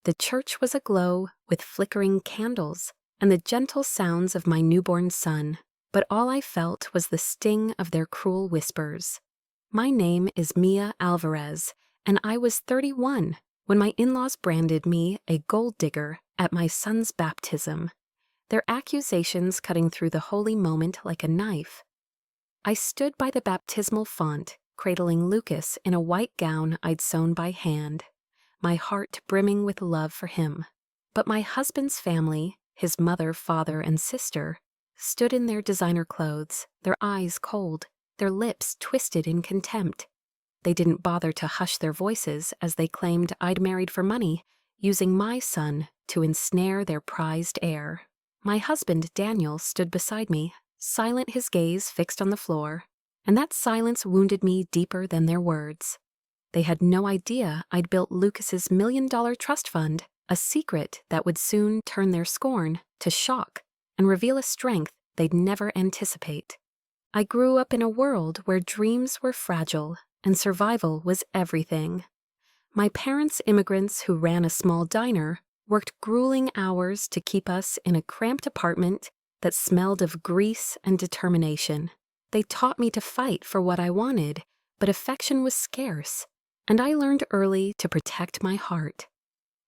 The church was aglow with flickering candles and the gentle sounds of my newborn son, but all I felt was the sting of their cruel whispers. My name is Mia Alvarez, and I was 31 when my in-laws branded me a gold digger at my son's baptism, their accusations cutting through the holy moment like a knife. I stood by the baptismal font, cradling Lucas in a white gown I'd sewn by hand, my heart brimming with love for him. But my husband's family, his mother, father, and sister, stood in their designer clothes, their eyes cold, their lips twisted in contempt. They didn't bother to hush their voices as they claimed I'd married for money, using my son to ensnare their prized heir. My husband, Daniel, stood beside me, silent, his gaze fixed on the floor, and that silence wounded me deeper than their words. They had no idea I'd built Lucas's $1 million trust fund, a secret that would soon turn their scorn to shock and reveal a strength they'd never anticipate. I grew up in a world where dreams were fragile and survival was everything. My parents, immigrants who ran a small diner, worked grueling hours to keep us in a cramped apartment that smelled of grease and determination. They taught me to fight for what I wanted, but affection was scarce, and I learned early to protect my heart.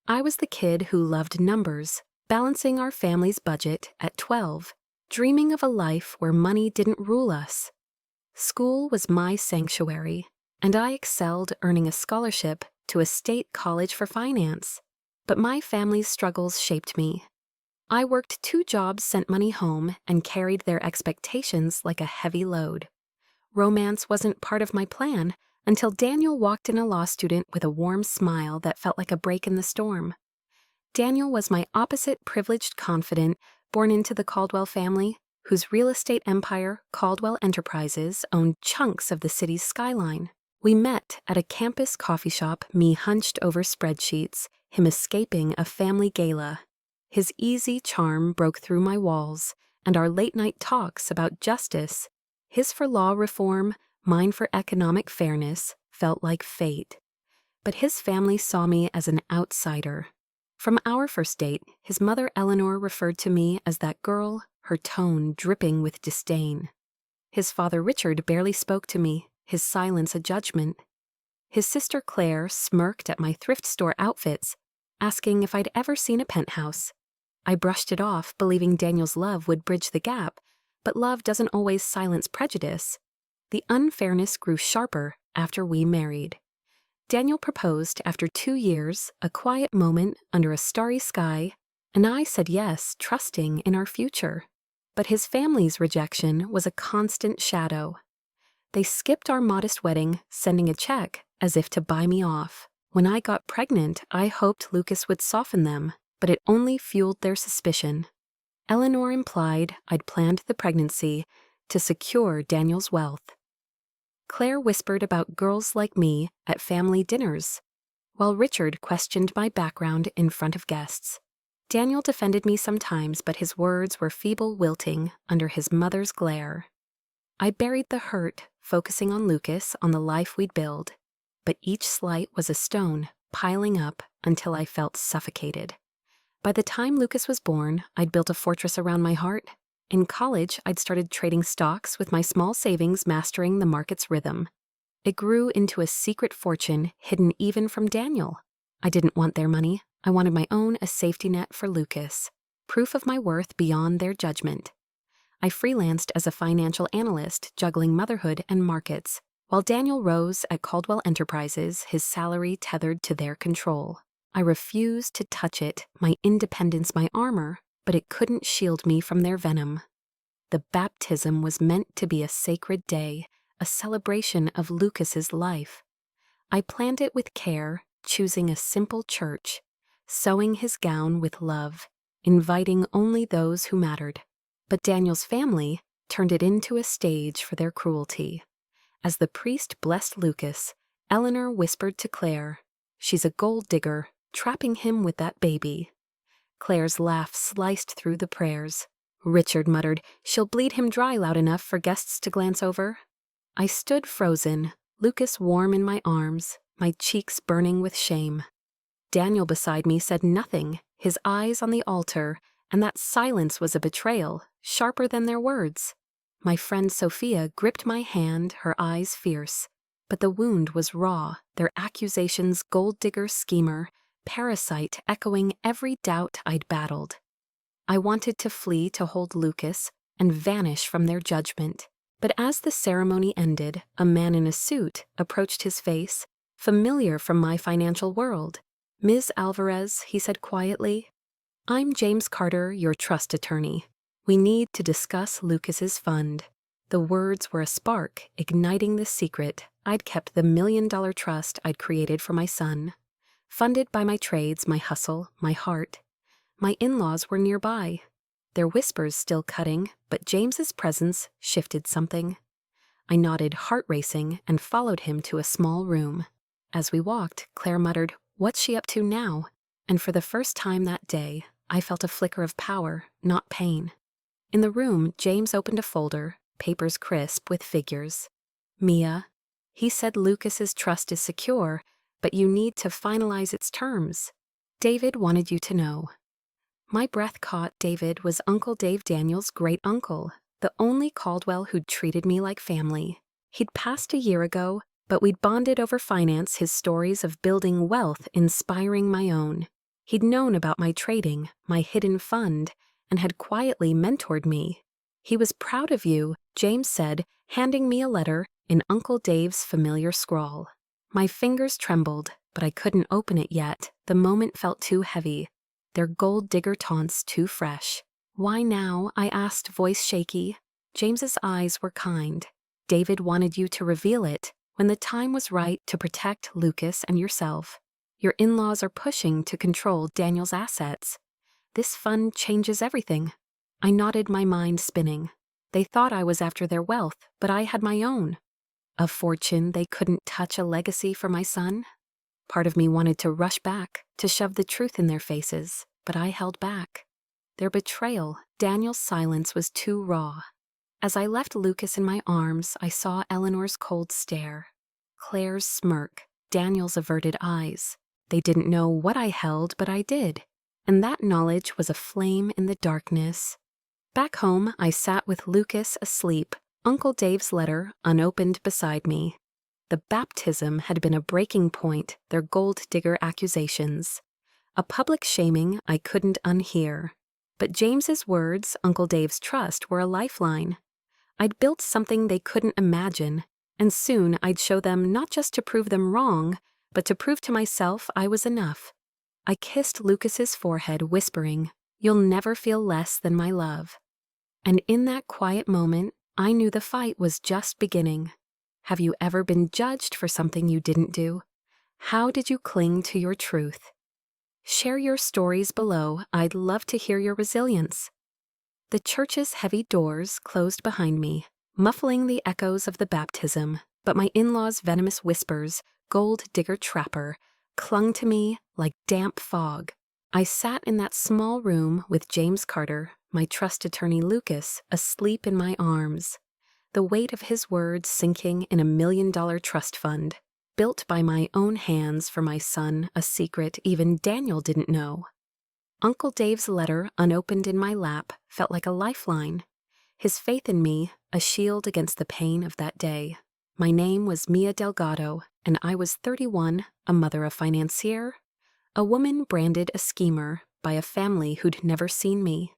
I was the kid who loved numbers, balancing our family's budget at 12, dreaming of a life where money didn't rule us. School was my sanctuary, and I excelled, earning a scholarship to a state college for finance. But my family's struggles shaped me. I worked 2 jobs, sent money home, and carried their expectations like a heavy load. Romance wasn't part of my plan until Daniel walked in, a law student with a warm smile that felt like a break in the storm. Daniel was my opposite, privileged confidant, born into the Caldwell family, whose real estate empire, Caldwell Enterprises, owned chunks of the city's skyline. We met at a campus coffee shop, me hunched over spreadsheets, him escaping a family gala. His easy charm broke through my walls, and our late-night talks about justice, his for law reform, mine for economic fairness, felt like fate. But his family saw me as an outsider. From our first date, his mother Eleanor referred to me as that girl, her tone dripping with disdain. His father Richard barely spoke to me, his silence a judgment. His sister Claire smirked at my thrift store outfits, asking if I'd ever seen a penthouse. I brushed it off, believing Daniel's love would bridge the gap, but love doesn't always silence prejudice. The unfairness grew sharper after we married. Daniel proposed after 2 years, a quiet moment under a starry sky, and I said yes, trusting in our future. But his family's rejection was a constant shadow. They skipped our modest wedding, sending a check as if to buy me off. When I got pregnant, I hoped Lucas would soften them, but it only fueled their suspicion. Eleanor implied I'd planned the pregnancy to secure Daniel's wealth. Claire whispered about girls like me at family dinners, while Richard questioned my background in front of guests. Daniel defended me sometimes, but his words were feeble wilting under his mother's glare. I buried the hurt, focusing on Lucas, on the life we'd build, but each slight was a stone, piling up until I felt suffocated. By the time Lucas was born, I'd built a fortress around my heart. In college, I'd started trading stocks with my small savings, mastering the market's rhythm. It grew into a secret fortune hidden even from Daniel. I didn't want their money. I wanted my own, a safety net for Lucas, proof of my worth beyond their judgment. I freelanced as a financial analyst, juggling motherhood and markets, while Daniel rose at Caldwell Enterprises, his salary tethered to their control. I refused to touch it, my independence my armor, but it couldn't shield me from their venom. The baptism was meant to be a sacred day, a celebration of Lucas's life. I planned it with care, choosing a simple church, sewing his gown with love, inviting only those who mattered. But Daniel's family turned it into a stage for their cruelty. As the priest blessed Lucas, Eleanor whispered to Claire, "She's a gold digger, trapping him with that baby." Claire's laugh sliced through the prayers. Richard muttered, "She'll bleed him dry loud enough for guests to glance over." I stood frozen, Lucas warm in my arms, my cheeks burning with shame. Daniel beside me said nothing, his eyes on the altar, and that silence was a betrayal, sharper than their words. My friend Sophia gripped my hand, her eyes fierce. But the wound was raw, their accusations gold-digger schemer, parasite echoing every doubt I'd battled. I wanted to flee to hold Lucas and vanish from their judgment. But as the ceremony ended, a man in a suit approached his face, familiar from my financial world. "Ms. Alvarez," he said quietly, "I'm James Carter, your trust attorney. We need to discuss Lucas's fund." The words were a spark, igniting the secret. I'd kept the $1 million trust I'd created for my son. Funded by my trades, my hustle, my heart. My in-laws were nearby. Their whispers still cutting, but James's presence shifted something. I nodded, heart racing, and followed him to a small room. As we walked, Claire muttered, "What's she up to now?" And for the first time that day, I felt a flicker of power, not pain. In the room, James opened a folder, papers crisp with figures. "Mia," he said, "Lucas's trust is secure, but you need to finalize its terms. David wanted you to know." My breath caught. David was Uncle Dave Daniels' great uncle, the only Caldwell who'd treated me like family. He'd passed a year ago, but we'd bonded over finance, his stories of building wealth inspiring my own. He'd known about my trading, my hidden fund, and had quietly mentored me. "He was proud of you," James said, handing me a letter in Uncle Dave's familiar scrawl. My fingers trembled, but I couldn't open it yet. The moment felt too heavy. Their gold-digger taunts too fresh. "Why now?" I asked, voice shaky. James's eyes were kind. "David wanted you to reveal it when the time was right to protect Lucas and yourself. Your in-laws are pushing to control Daniel's assets. This fund changes everything." I nodded, my mind spinning. They thought I was after their wealth, but I had my own. A fortune they couldn't touch, a legacy for my son. Part of me wanted to rush back, to shove the truth in their faces, but I held back. Their betrayal, Daniel's silence was too raw. As I left Lucas in my arms, I saw Eleanor's cold stare, Claire's smirk, Daniel's averted eyes. They didn't know what I held, but I did, and that knowledge was a flame in the darkness. Back home, I sat with Lucas asleep, Uncle Dave's letter unopened beside me. The baptism had been a breaking point, their gold-digger accusations. A public shaming I couldn't unhear. But James's words, Uncle Dave's trust, were a lifeline. I'd built something they couldn't imagine, and soon I'd show them not just to prove them wrong, but to prove to myself I was enough. I kissed Lucas's forehead, whispering, "You'll never feel less than my love." And in that quiet moment, I knew the fight was just beginning. Have you ever been judged for something you didn't do? How did you cling to your truth? Share your stories below. I'd love to hear your resilience. The church's heavy doors closed behind me, muffling the echoes of the baptism, but my in-laws' venomous whispers, "gold-digger trapper," clung to me like damp fog. I sat in that small room with James Carter, my trust attorney Lucas, asleep in my arms. The weight of his words sinking in $1 million trust fund, built by my own hands for my son, a secret even Daniel didn't know. Uncle Dave's letter, unopened in my lap, felt like a lifeline. His faith in me, a shield against the pain of that day. My name was Mia Delgado, and I was 31, a mother of financier, a woman branded a schemer by a family who'd never seen me.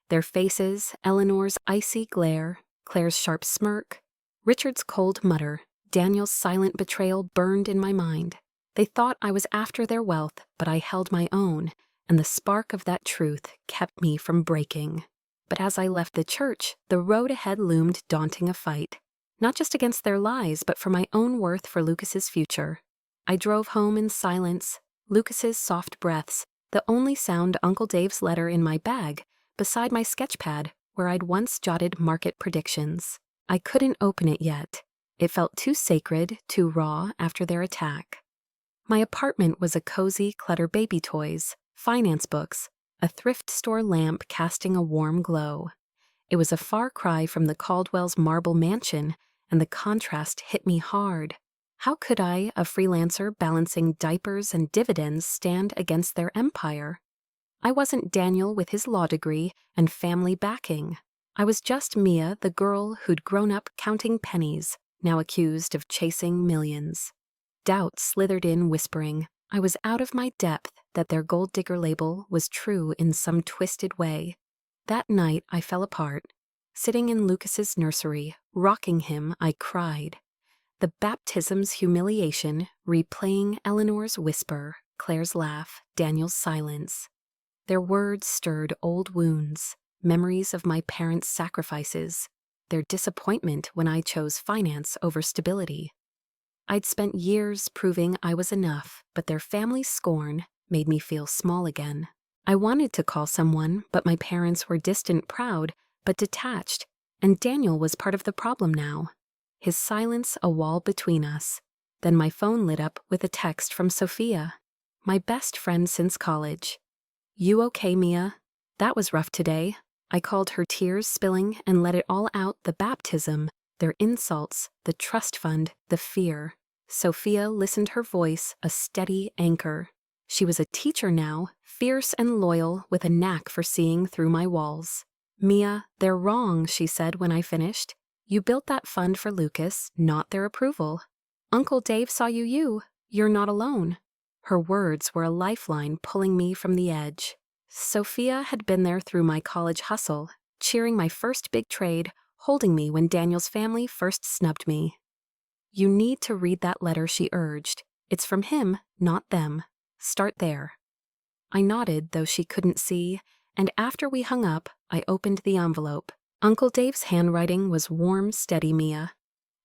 Their faces, Eleanor's icy glare, Claire's sharp smirk, Richard's cold mutter, Daniel's silent betrayal burned in my mind. They thought I was after their wealth, but I held my own, and the spark of that truth kept me from breaking. But as I left the church, the road ahead loomed daunting, a fight. Not just against their lies, but for my own worth, for Lucas's future. I drove home in silence, Lucas's soft breaths, the only sound, Uncle Dave's letter in my bag, beside my sketchpad, where I'd once jotted market predictions. I couldn't open it yet. It felt too sacred, too raw after their attack. My apartment was a cozy clutter, baby toys, finance books, a thrift store lamp casting a warm glow. It was a far cry from the Caldwells' marble mansion, and the contrast hit me hard. How could I, a freelancer balancing diapers and dividends, stand against their empire? I wasn't Daniel with his law degree and family backing. I was just Mia, the girl who'd grown up counting pennies, now accused of chasing millions. Doubt slithered in, whispering I was out of my depth, that their gold digger label was true in some twisted way. That night I fell apart. Sitting in Lucas's nursery, rocking him, I cried. The baptism's humiliation, replaying Eleanor's whisper, Claire's laugh, Daniel's silence. Their words stirred old wounds, memories of my parents' sacrifices, their disappointment when I chose finance over stability. I'd spent years proving I was enough, but their family's scorn made me feel small again. I wanted to call someone, but my parents were distant, proud, but detached, and Daniel was part of the problem now. His silence a wall between us. Then my phone lit up with a text from Sophia, my best friend since college. "You okay, Mia? That was rough today." I called her, tears spilling, and let it all out, the baptism, their insults, the trust fund, the fear. Sophia listened, her voice a steady anchor. She was a teacher now, fierce and loyal, with a knack for seeing through my walls. "Mia, they're wrong," she said when I finished. "You built that fund for Lucas, not their approval. Uncle Dave saw you. You're not alone." Her words were a lifeline pulling me from the edge. Sophia had been there through my college hustle, cheering my first big trade, holding me when Daniel's family first snubbed me. "You need to read that letter," she urged. "It's from him, not them. Start there." I nodded, though she couldn't see, and after we hung up, I opened the envelope. Uncle Dave's handwriting was warm, steady. "Mia,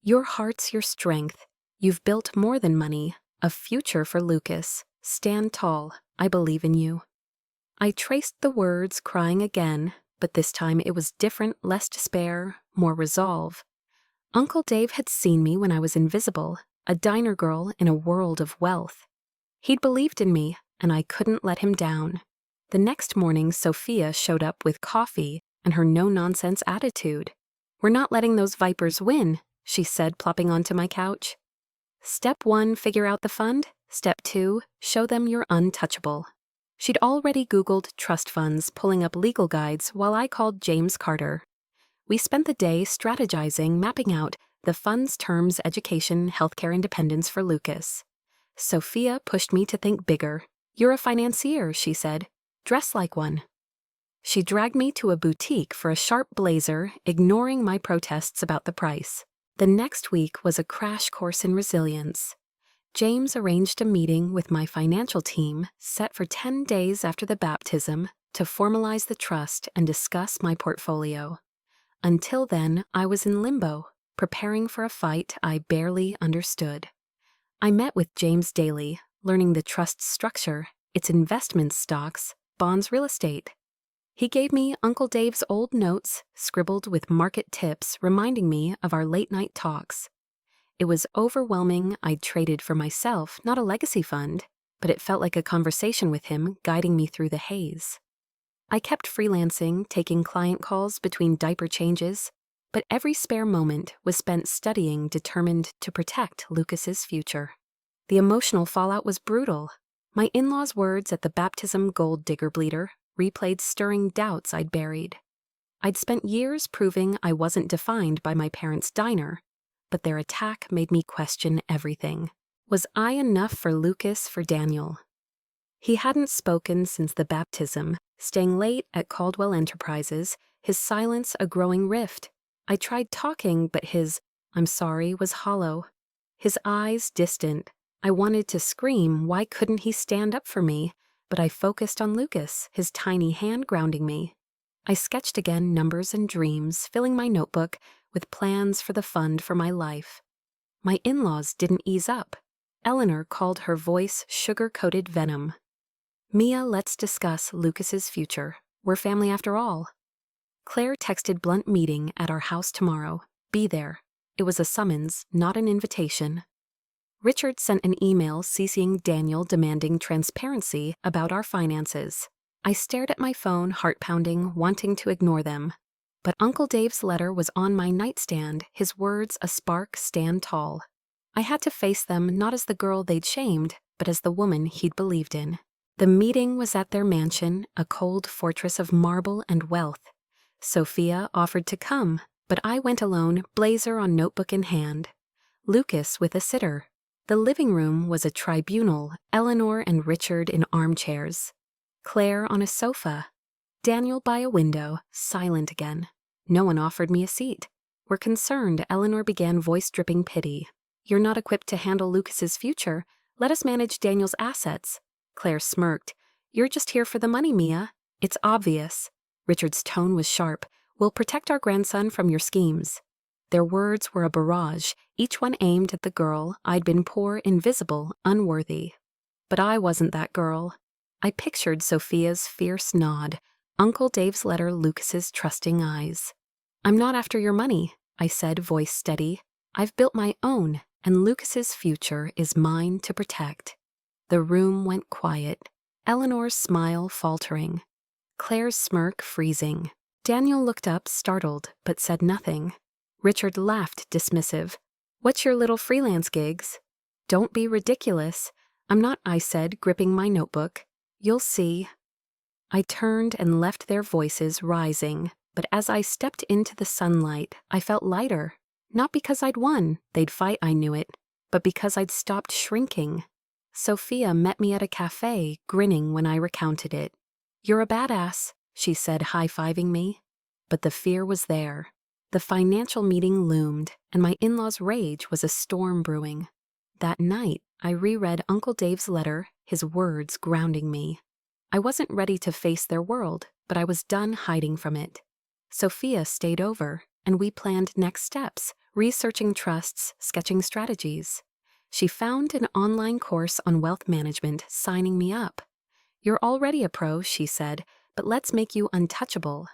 your heart's your strength. You've built more than money, a future for Lucas. Stand tall. I believe in you." I traced the words, crying again, but this time it was different, less despair, more resolve. Uncle Dave had seen me when I was invisible, a diner girl in a world of wealth. He'd believed in me, and I couldn't let him down. The next morning, Sophia showed up with coffee and her no-nonsense attitude. "We're not letting those vipers win," she said, plopping onto my couch. "Step 1, figure out the fund. Step 2, show them you're untouchable." She'd already Googled trust funds, pulling up legal guides while I called James Carter. We spent the day strategizing, mapping out the fund's terms, education, healthcare independence for Lucas. Sophia pushed me to think bigger. "You're a financier," she said. "Dress like one." She dragged me to a boutique for a sharp blazer, ignoring my protests about the price. The next week was a crash course in resilience. James arranged a meeting with my financial team, set for 10 days after the baptism, to formalize the trust and discuss my portfolio. Until then, I was in limbo, preparing for a fight I barely understood. I met with James daily, learning the trust's structure, its investment stocks, bonds, real estate. He gave me Uncle Dave's old notes, scribbled with market tips, reminding me of our late-night talks. It was overwhelming. I'd traded for myself, not a legacy fund, but it felt like a conversation with him, guiding me through the haze. I kept freelancing, taking client calls between diaper changes, but every spare moment was spent studying, determined to protect Lucas's future. The emotional fallout was brutal. My in-laws' words at the baptism, gold digger bleeder, replayed stirring doubts I'd buried. I'd spent years proving I wasn't defined by my parents' diner, but their attack made me question everything. Was I enough for Lucas, for Daniel? He hadn't spoken since the baptism, staying late at Caldwell Enterprises, his silence a growing rift. I tried talking, but his "I'm sorry" was hollow. His eyes distant. I wanted to scream, why couldn't he stand up for me? But I focused on Lucas, his tiny hand grounding me. I sketched again, numbers and dreams, filling my notebook with plans for the fund for my life. My in-laws didn't ease up. Eleanor called her voice sugar-coated venom. "Mia, let's discuss Lucas's future. We're family after all." Claire texted blunt, "Meeting at our house tomorrow. Be there." It was a summons, not an invitation. Richard sent an email CCing Daniel, demanding transparency about our finances. I stared at my phone, heart pounding, wanting to ignore them. But Uncle Dave's letter was on my nightstand, his words a spark, "Stand tall." I had to face them not as the girl they'd shamed, but as the woman he'd believed in. The meeting was at their mansion, a cold fortress of marble and wealth. Sophia offered to come, but I went alone, blazer on notebook in hand. Lucas with a sitter. The living room was a tribunal, Eleanor and Richard in armchairs. Claire on a sofa. Daniel by a window, silent again. No one offered me a seat. We're concerned, Eleanor began, voice dripping pity. You're not equipped to handle Lucas's future. Let us manage Daniel's assets. Claire smirked. You're just here for the money, Mia. It's obvious. Richard's tone was sharp. We'll protect our grandson from your schemes. Their words were a barrage, each one aimed at the girl I'd been poor, invisible, unworthy. But I wasn't that girl. I pictured Sophia's fierce nod, Uncle Dave's letter, Lucas's trusting eyes. I'm not after your money, I said, voice steady. I've built my own, and Lucas's future is mine to protect. The room went quiet, Eleanor's smile faltering, Claire's smirk freezing. Daniel looked up, startled, but said nothing. Richard laughed, dismissive. What's your little freelance gigs? Don't be ridiculous. I'm not, I said, gripping my notebook. You'll see. I turned and left their voices rising, but as I stepped into the sunlight, I felt lighter. Not because I'd won, they'd fight, I knew it, but because I'd stopped shrinking. Sophia met me at a cafe, grinning when I recounted it. You're a badass, she said, high-fiving me. But the fear was there. The financial meeting loomed, and my in-laws' rage was a storm brewing. That night, I reread Uncle Dave's letter, his words grounding me. I wasn't ready to face their world, but I was done hiding from it. Sophia stayed over, and we planned next steps, researching trusts, sketching strategies. She found an online course on wealth management, signing me up. You're already a pro, she said, but let's make you untouchable.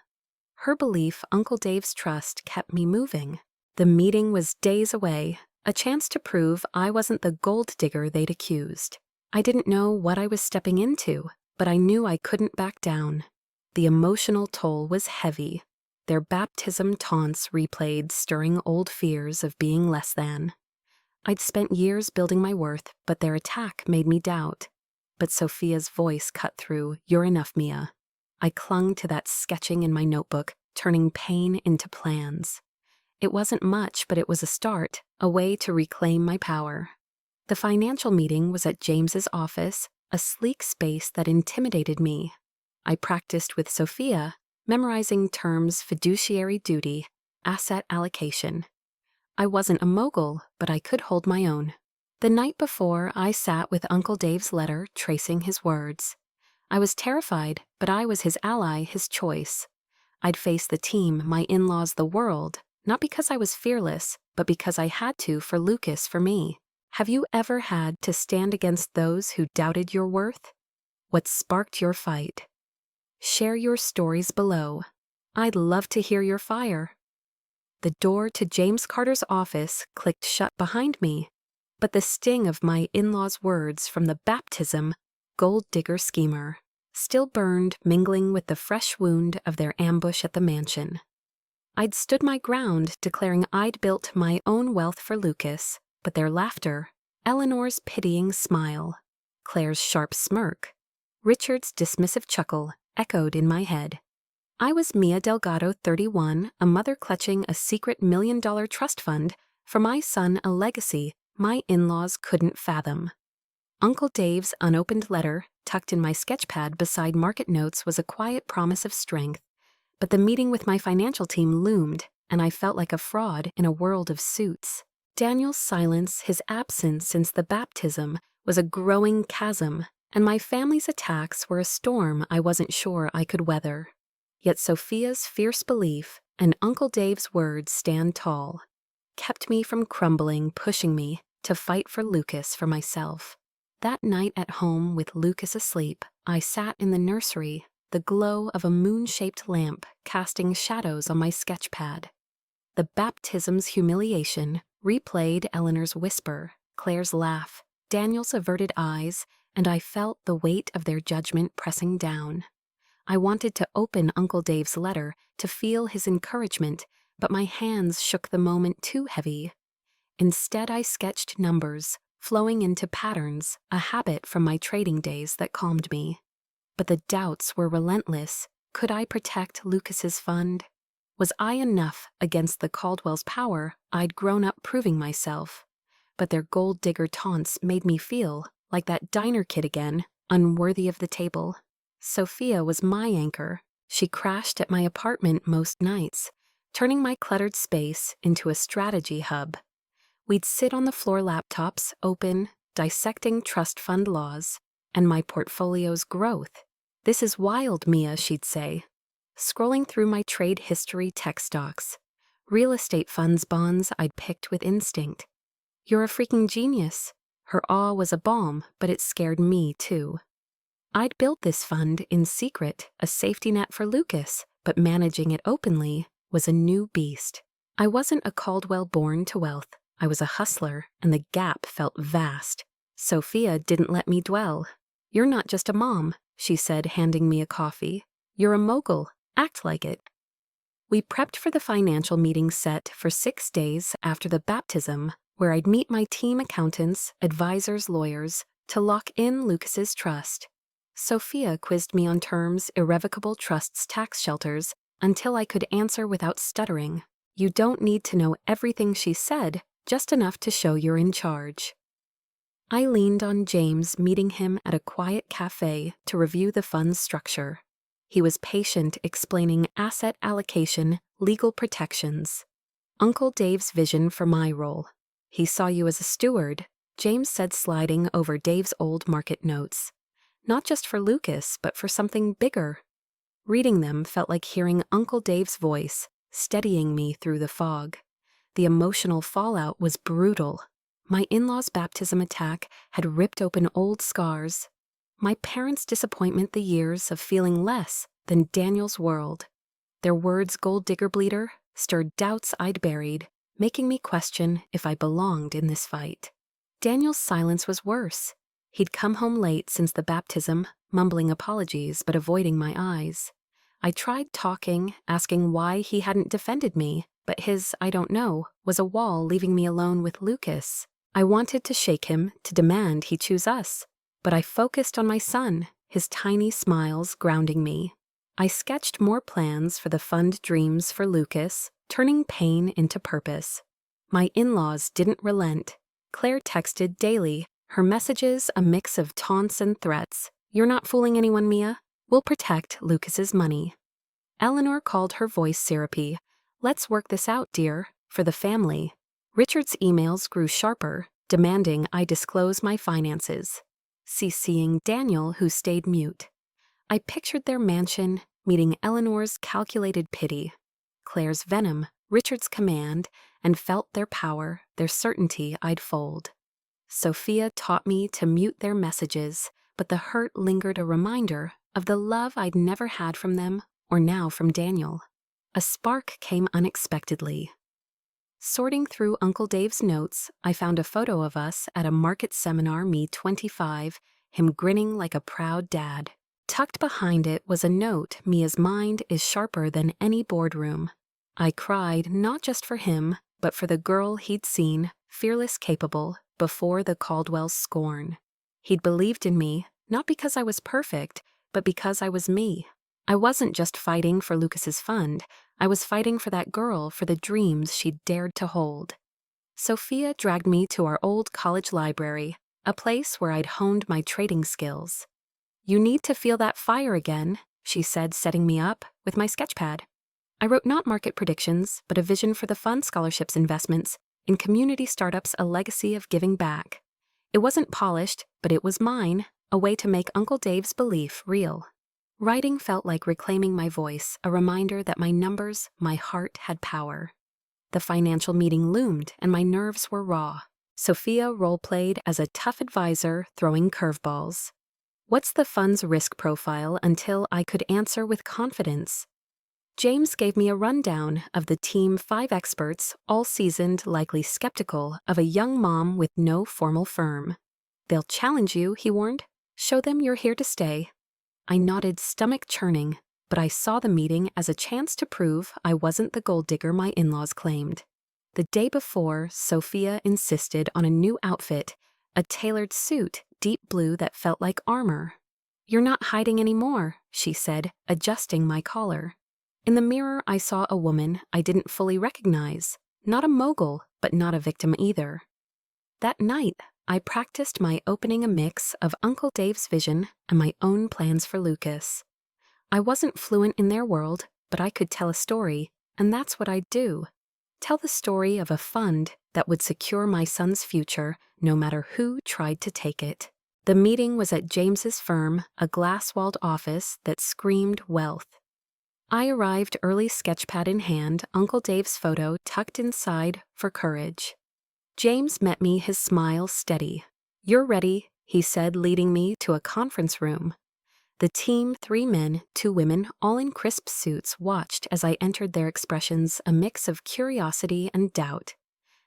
Her belief, Uncle Dave's trust, kept me moving. The meeting was days away, a chance to prove I wasn't the gold digger they'd accused. I didn't know what I was stepping into, but I knew I couldn't back down. The emotional toll was heavy. Their baptism taunts replayed, stirring old fears of being less than. I'd spent years building my worth, but their attack made me doubt. But Sophia's voice cut through, You're enough, Mia. I clung to that sketching in my notebook, turning pain into plans. It wasn't much, but it was a start, a way to reclaim my power. The financial meeting was at James's office, a sleek space that intimidated me. I practiced with Sophia, memorizing terms: fiduciary duty, asset allocation. I wasn't a mogul, but I could hold my own. The night before, I sat with Uncle Dave's letter, tracing his words. I was terrified, but I was his ally, his choice. I'd face the team, my in-laws, the world, not because I was fearless, but because I had to for Lucas, for me. Have you ever had to stand against those who doubted your worth? What sparked your fight? Share your stories below. I'd love to hear your fire. The door to James Carter's office clicked shut behind me, but the sting of my in-laws' words from the baptism, gold digger schemer, still burned, mingling with the fresh wound of their ambush at the mansion. I'd stood my ground, declaring I'd built my own wealth for Lucas, but their laughter, Eleanor's pitying smile, Claire's sharp smirk, Richard's dismissive chuckle echoed in my head. I was Mia Delgado, 31, a mother clutching a secret $1 million trust fund for my son, a legacy my in-laws couldn't fathom. Uncle Dave's unopened letter, tucked in my sketchpad beside market notes, was a quiet promise of strength, but the meeting with my financial team loomed, and I felt like a fraud in a world of suits. Daniel's silence, his absence since the baptism, was a growing chasm, and my family's attacks were a storm I wasn't sure I could weather. Yet Sophia's fierce belief and Uncle Dave's words, stand tall, kept me from crumbling, pushing me to fight for Lucas, for myself. That night at home with Lucas asleep, I sat in the nursery, the glow of a moon-shaped lamp casting shadows on my sketchpad. The baptism's humiliation replayed, Eleanor's whisper, Claire's laugh, Daniel's averted eyes, and I felt the weight of their judgment pressing down. I wanted to open Uncle Dave's letter, to feel his encouragement, but my hands shook the moment too heavy. Instead, I sketched numbers, flowing into patterns, a habit from my trading days that calmed me. But the doubts were relentless. Could I protect Lucas's fund? Was I enough against the Caldwells' power? I'd grown up proving myself. But their gold digger taunts made me feel like that diner kid again, unworthy of the table. Sophia was my anchor. She crashed at my apartment most nights, turning my cluttered space into a strategy hub. We'd sit on the floor, laptops open, dissecting trust fund laws and my portfolio's growth. "This is wild, Mia," she'd say, scrolling through my trade history tech stocks, real estate funds, bonds I'd picked with instinct. "You're a freaking genius." Her awe was a balm, but it scared me too. I'd built this fund in secret, a safety net for Lucas, but managing it openly was a new beast. I wasn't a Caldwell born to wealth. I was a hustler, and the gap felt vast. Sophia didn't let me dwell. "You're not just a mom," she said, handing me a coffee. "You're a mogul. Act like it." We prepped for the financial meeting set for 6 days after the baptism, where I'd meet my team, accountants, advisors, lawyers, to lock in Lucas's trust. Sophia quizzed me on terms, irrevocable trusts, tax shelters, until I could answer without stuttering. You don't need to know everything, she said, just enough to show you're in charge. I leaned on James, meeting him at a quiet cafe to review the fund's structure. He was patient, explaining asset allocation, legal protections. Uncle Dave's vision for my role. "He saw you as a steward," James said, sliding over Dave's old market notes. "Not just for Lucas, but for something bigger." Reading them felt like hearing Uncle Dave's voice, steadying me through the fog. The emotional fallout was brutal. My in-laws' baptism attack had ripped open old scars. My parents' disappointment, the years of feeling less than Daniel's world. Their words, "gold digger bleeder," stirred doubts I'd buried, making me question if I belonged in this fight. Daniel's silence was worse. He'd come home late since the baptism, mumbling apologies but avoiding my eyes. I tried talking, asking why he hadn't defended me, but his "I don't know" was a wall, leaving me alone with Lucas. I wanted to shake him, to demand he choose us, but I focused on my son, his tiny smiles grounding me. I sketched more plans for the fund, dreams for Lucas, turning pain into purpose. My in-laws didn't relent. Claire texted daily, her messages a mix of taunts and threats. "You're not fooling anyone, Mia. We'll protect Lucas's money." Eleanor called, her voice syrupy. "Let's work this out, dear, for the family." Richard's emails grew sharper, demanding I disclose my finances, CCing Daniel, who stayed mute. I pictured their mansion, meeting Eleanor's calculated pity, Claire's venom, Richard's command, and felt their power, their certainty I'd fold. Sophia taught me to mute their messages, but the hurt lingered, a reminder of the love I'd never had from them, or now from Daniel. A spark came unexpectedly. Sorting through Uncle Dave's notes, I found a photo of us at a market seminar, me 25, him grinning like a proud dad. Tucked behind it was a note, "Mia's mind is sharper than any boardroom." I cried, not just for him, but for the girl he'd seen, fearless, capable, before the Caldwells' scorn. He'd believed in me, not because I was perfect, but because I was me. I wasn't just fighting for Lucas's fund, I was fighting for that girl, for the dreams she'd dared to hold. Sophia dragged me to our old college library, a place where I'd honed my trading skills. "You need to feel that fire again," she said, setting me up with my sketchpad. I wrote not market predictions, but a vision for the fund, scholarships, investments, in community startups, a legacy of giving back. It wasn't polished, but it was mine, a way to make Uncle Dave's belief real. Writing felt like reclaiming my voice, a reminder that my numbers, my heart had power. The financial meeting loomed, and my nerves were raw. Sophia role-played as a tough advisor throwing curveballs. "What's the fund's risk profile?" until I could answer with confidence. James gave me a rundown of the team, 5 experts, all seasoned, likely skeptical of a young mom with no formal firm. "They'll challenge you," he warned. "Show them you're here to stay." I nodded, stomach churning, but I saw the meeting as a chance to prove I wasn't the gold digger my in-laws claimed. The day before, Sophia insisted on a new outfit, a tailored suit, deep blue that felt like armor. "You're not hiding anymore," she said, adjusting my collar. In the mirror, I saw a woman I didn't fully recognize, not a mogul, but not a victim either. That night, I practiced my opening a mix of Uncle Dave's vision and my own plans for Lucas. I wasn't fluent in their world, but I could tell a story, and that's what I'd do. Tell the story of a fund that would secure my son's future no matter who tried to take it. The meeting was at James's firm, a glass-walled office that screamed wealth. I arrived early, sketchpad in hand, Uncle Dave's photo tucked inside for courage. James met me, his smile steady. "You're ready," he said, leading me to a conference room. The team, 3 men, 2 women, all in crisp suits, watched as I entered, their expressions a mix of curiosity and doubt.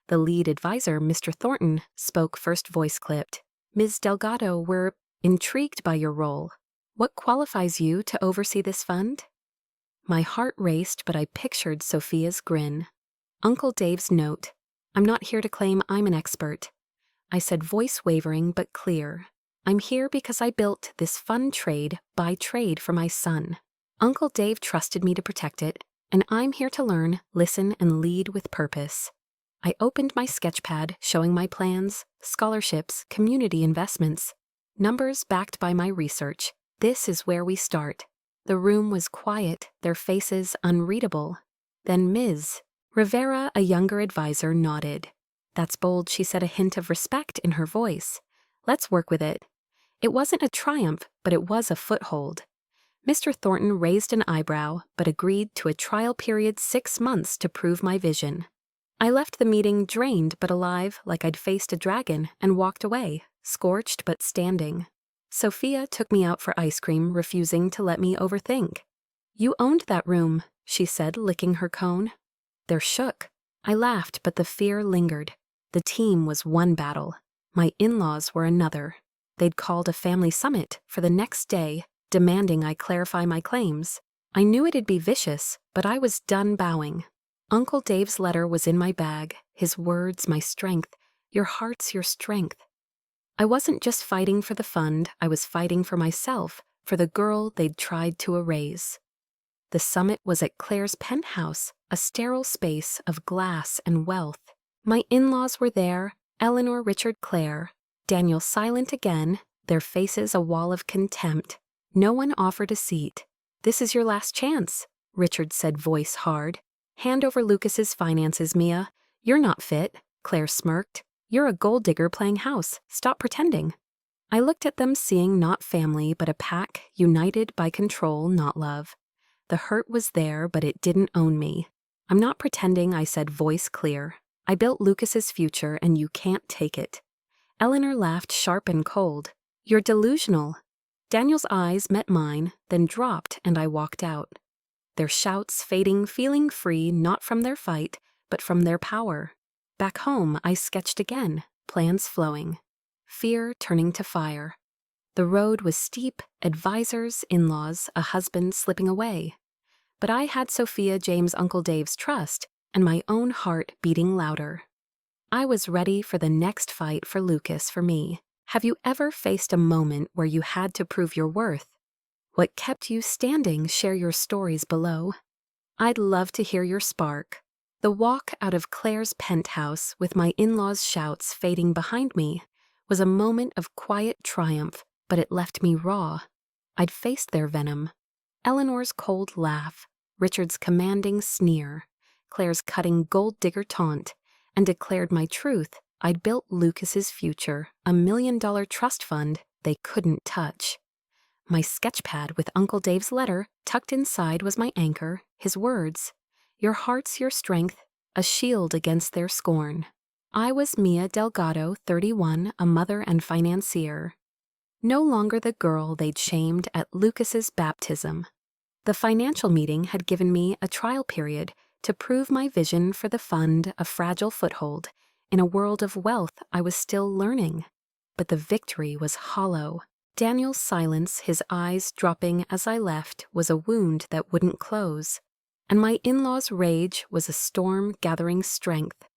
The lead advisor, Mr. Thornton, spoke first, voice clipped. "Ms. Delgado, we're intrigued by your role. What qualifies you to oversee this fund?" My heart raced, but I pictured Sophia's grin. Uncle Dave's note. "I'm not here to claim I'm an expert," I said, voice wavering but clear. "I'm here because I built this fund trade by trade for my son. Uncle Dave trusted me to protect it, and I'm here to learn, listen, and lead with purpose." I opened my sketchpad, showing my plans, scholarships, community investments, numbers backed by my research. "This is where we start." The room was quiet, their faces unreadable. Then Ms. Rivera, a younger advisor, nodded. "That's bold," she said, a hint of respect in her voice. "Let's work with it." It wasn't a triumph, but it was a foothold. Mr. Thornton raised an eyebrow, but agreed to a trial period 6 months to prove my vision. I left the meeting drained but alive, like I'd faced a dragon, and walked away, scorched but standing. Sophia took me out for ice cream, refusing to let me overthink. "You owned that room," she said, licking her cone. They're shook. I laughed, but the fear lingered. The team was one battle. My in-laws were another. They'd called a family summit for the next day, demanding I clarify my claims. I knew it'd be vicious, but I was done bowing. Uncle Dave's letter was in my bag, his words my strength. "Your heart's your strength." I wasn't just fighting for the fund, I was fighting for myself, for the girl they'd tried to erase. The summit was at Claire's penthouse, a sterile space of glass and wealth. My in-laws were there, Eleanor, Richard, Claire. Daniel silent again, their faces a wall of contempt. No one offered a seat. "This is your last chance," Richard said, voice hard. "Hand over Lucas's finances, Mia. You're not fit," Claire smirked. "You're a gold digger playing house. Stop pretending." I looked at them, seeing not family, but a pack, united by control, not love. The hurt was there, but it didn't own me. "I'm not pretending," I said, voice clear. "I built Lucas's future, and you can't take it." Eleanor laughed, sharp and cold. "You're delusional." Daniel's eyes met mine, then dropped, and I walked out. Their shouts fading, feeling free, not from their fight, but from their power. Back home, I sketched again, plans flowing. Fear turning to fire. The road was steep, advisors, in-laws, a husband slipping away. But I had Sophia, James, Uncle Dave's trust, and my own heart beating louder. I was ready for the next fight for Lucas, for me. Have you ever faced a moment where you had to prove your worth? What kept you standing? Share your stories below. I'd love to hear your spark. The walk out of Claire's penthouse, with my in-laws' shouts fading behind me, was a moment of quiet triumph, but it left me raw. I'd faced their venom. Eleanor's cold laugh, Richard's commanding sneer, Claire's cutting gold digger taunt, and declared my truth. I'd built Lucas's future, a $1 million trust fund they couldn't touch. My sketchpad with Uncle Dave's letter tucked inside was my anchor, his words. "Your heart's your strength, a shield against their scorn." I was Mia Delgado, 31, a mother and financier. No longer the girl they'd shamed at Lucas's baptism. The financial meeting had given me a trial period to prove my vision for the fund, a fragile foothold. In a world of wealth, I was still learning. But the victory was hollow. Daniel's silence, his eyes dropping as I left, was a wound that wouldn't close. And my in-laws' rage was a storm gathering strength.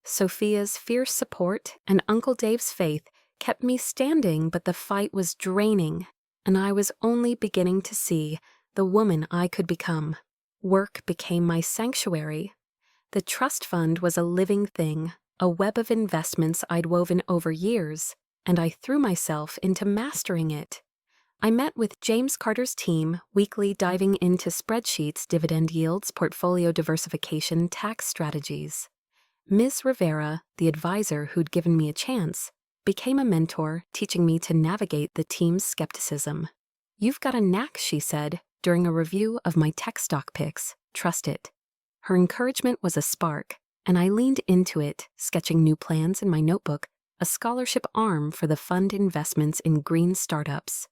Sophia's fierce support and Uncle Dave's faith kept me standing, but the fight was draining, and I was only beginning to see the woman I could become. Work became my sanctuary. The trust fund was a living thing, a web of investments I'd woven over years, and I threw myself into mastering it. I met with James Carter's team, weekly diving into spreadsheets, dividend yields, portfolio diversification, tax strategies. Ms. Rivera, the advisor who'd given me a chance, became a mentor, teaching me to navigate the team's skepticism. "You've got a knack," she said, during a review of my tech stock picks. "Trust it." Her encouragement was a spark, and I leaned into it, sketching new plans in my notebook, a scholarship arm for the fund investments in green startups,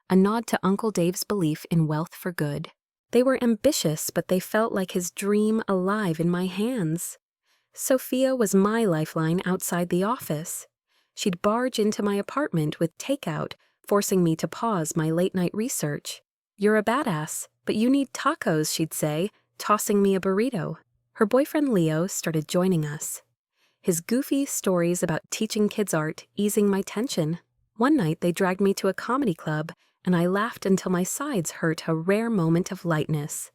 a nod to Uncle Dave's belief in wealth for good. They were ambitious, but they felt like his dream alive in my hands. Sophia was my lifeline outside the office. She'd barge into my apartment with takeout, forcing me to pause my late-night research. "You're a badass, but you need tacos," she'd say, tossing me a burrito. Her boyfriend Leo started joining us. His goofy stories about teaching kids art easing my tension. One night they dragged me to a comedy club, and I laughed until my sides hurt, a rare moment of lightness.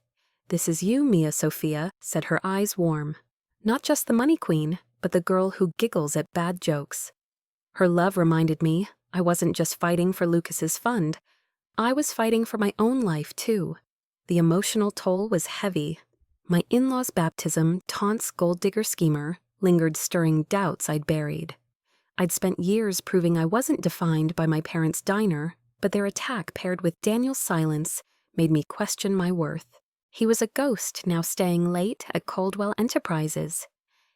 "This is you, Mia Sophia," said, her eyes warm. Not just the money queen, but the girl who giggles at bad jokes. Her love reminded me I wasn't just fighting for Lucas's fund. I was fighting for my own life, too. The emotional toll was heavy. My in-laws' baptism, taunts gold digger schemer, lingered, stirring doubts I'd buried. I'd spent years proving I wasn't defined by my parents' diner, but their attack paired with Daniel's silence made me question my worth. He was a ghost, now staying late at Caldwell Enterprises.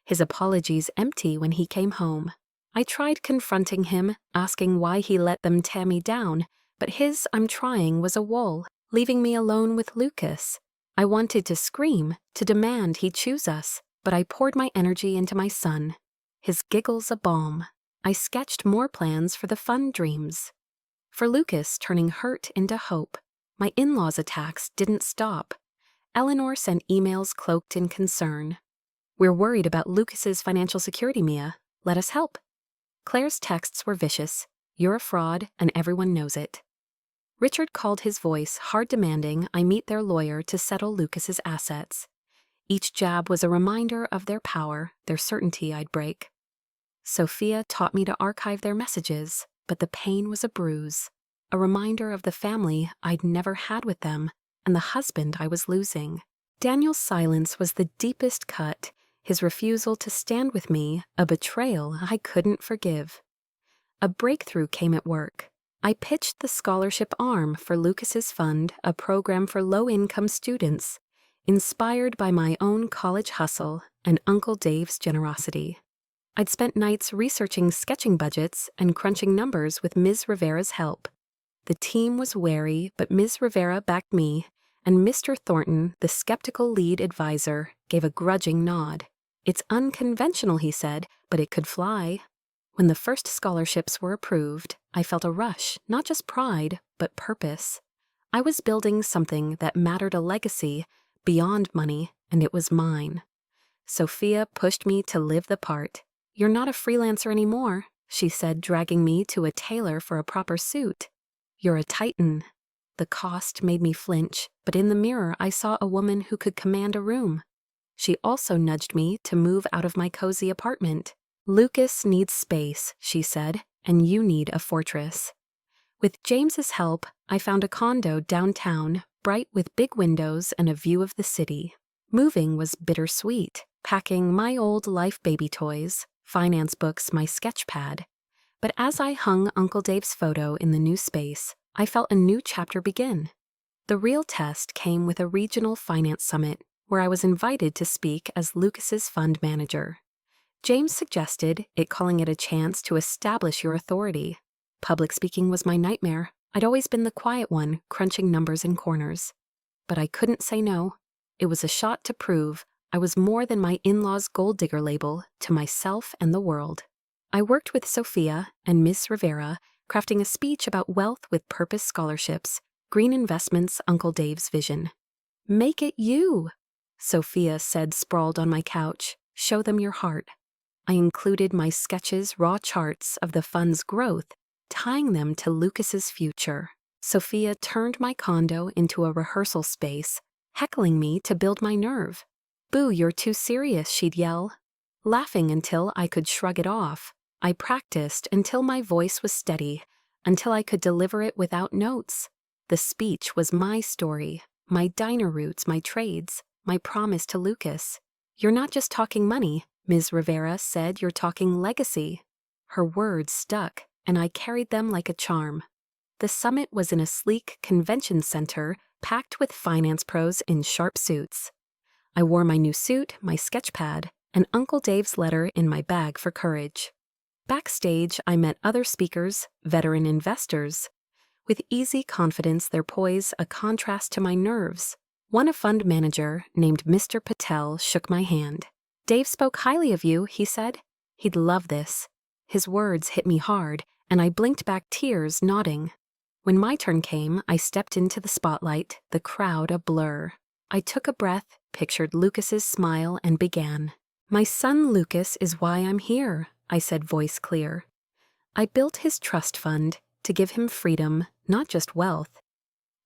His apologies empty when he came home. I tried confronting him, asking why he let them tear me down, but his "I'm trying" was a wall, leaving me alone with Lucas. I wanted to scream, to demand he choose us, but I poured my energy into my son. His giggles a balm. I sketched more plans for the fun dreams. For Lucas, turning hurt into hope. My in-laws' attacks didn't stop. Eleanor sent emails cloaked in concern. "We're worried about Lucas's financial security, Mia. Let us help." Claire's texts were vicious. "You're a fraud, and everyone knows it." Richard called, his voice hard, demanding I meet their lawyer to settle Lucas's assets. Each jab was a reminder of their power, their certainty I'd break. Sophia taught me to archive their messages, but the pain was a bruise, a reminder of the family I'd never had with them, and the husband I was losing. Daniel's silence was the deepest cut, his refusal to stand with me, a betrayal I couldn't forgive. A breakthrough came at work. I pitched the scholarship arm for Lucas's fund, a program for low-income students, inspired by my own college hustle and Uncle Dave's generosity. I'd spent nights researching sketching budgets and crunching numbers with Ms. Rivera's help. The team was wary, but Ms. Rivera backed me, and Mr. Thornton, the skeptical lead advisor, gave a grudging nod. "It's unconventional," he said, "but it could fly." When the first scholarships were approved, I felt a rush, not just pride, but purpose. I was building something that mattered, a legacy beyond money, and it was mine. Sophia pushed me to live the part. "You're not a freelancer anymore," she said, dragging me to a tailor for a proper suit. "You're a titan." The cost made me flinch, but in the mirror I saw a woman who could command a room. She also nudged me to move out of my cozy apartment. "Lucas needs space," she said, "and you need a fortress." With James's help, I found a condo downtown, bright with big windows and a view of the city. Moving was bittersweet, packing my old life baby toys, finance books, my sketch pad. But as I hung Uncle Dave's photo in the new space, I felt a new chapter begin. The real test came with a regional finance summit, where I was invited to speak as Lucas's fund manager. James suggested calling it a chance to establish your authority. Public speaking was my nightmare. I'd always been the quiet one, crunching numbers in corners. But I couldn't say no. It was a shot to prove I was more than my in-laws' gold digger label to myself and the world. I worked with Sophia and Miss Rivera, crafting a speech about wealth with purpose scholarships, green investments, Uncle Dave's vision. "Make it you," Sophia said, sprawled on my couch. "Show them your heart." I included my sketches' raw charts of the fund's growth, tying them to Lucas's future. Sophia turned my condo into a rehearsal space, heckling me to build my nerve. "Boo, you're too serious," she'd yell. Laughing until I could shrug it off, I practiced until my voice was steady, until I could deliver it without notes. The speech was my story, my diner routes, my trades, my promise to Lucas. "You're not just talking money," Ms. Rivera said, "you're talking legacy." Her words stuck, and I carried them like a charm. The summit was in a sleek convention center packed with finance pros in sharp suits. I wore my new suit, my sketch pad, and Uncle Dave's letter in my bag for courage. Backstage, I met other speakers, veteran investors. With easy confidence, their poise a contrast to my nerves. One, a fund manager named Mr. Patel, shook my hand. "Dave spoke highly of you," he said. "He'd love this." His words hit me hard, and I blinked back tears, nodding. When my turn came, I stepped into the spotlight, the crowd a blur. I took a breath, pictured Lucas's smile, and began. "My son Lucas is why I'm here," I said, voice clear. "I built his trust fund to give him freedom, not just wealth.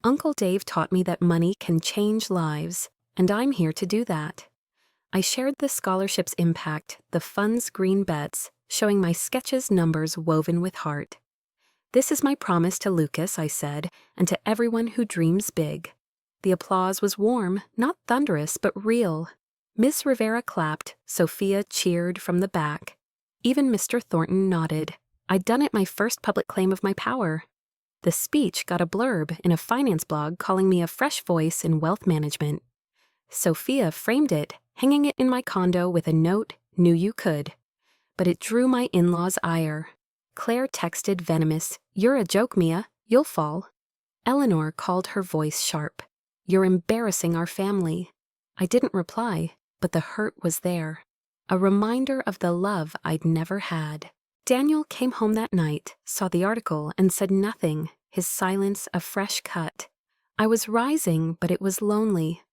Uncle Dave taught me that money can change lives, and I'm here to do that." I shared the scholarship's impact, the fund's green bets, showing my sketches' numbers woven with heart. "This is my promise to Lucas," I said, "and to everyone who dreams big." The applause was warm, not thunderous, but real. Miss Rivera clapped, Sophia cheered from the back. Even Mr. Thornton nodded. I'd done it, my first public claim of my power. The speech got a blurb in a finance blog calling me a fresh voice in wealth management. Sophia framed it, hanging it in my condo with a note, "Knew you could." But it drew my in-laws' ire. Claire texted venomous, "You're a joke, Mia. You'll fall." Eleanor called, her voice sharp. "You're embarrassing our family." I didn't reply, but the hurt was there. A reminder of the love I'd never had. Daniel came home that night, saw the article, and said nothing, his silence a fresh cut. I was rising, but it was lonely.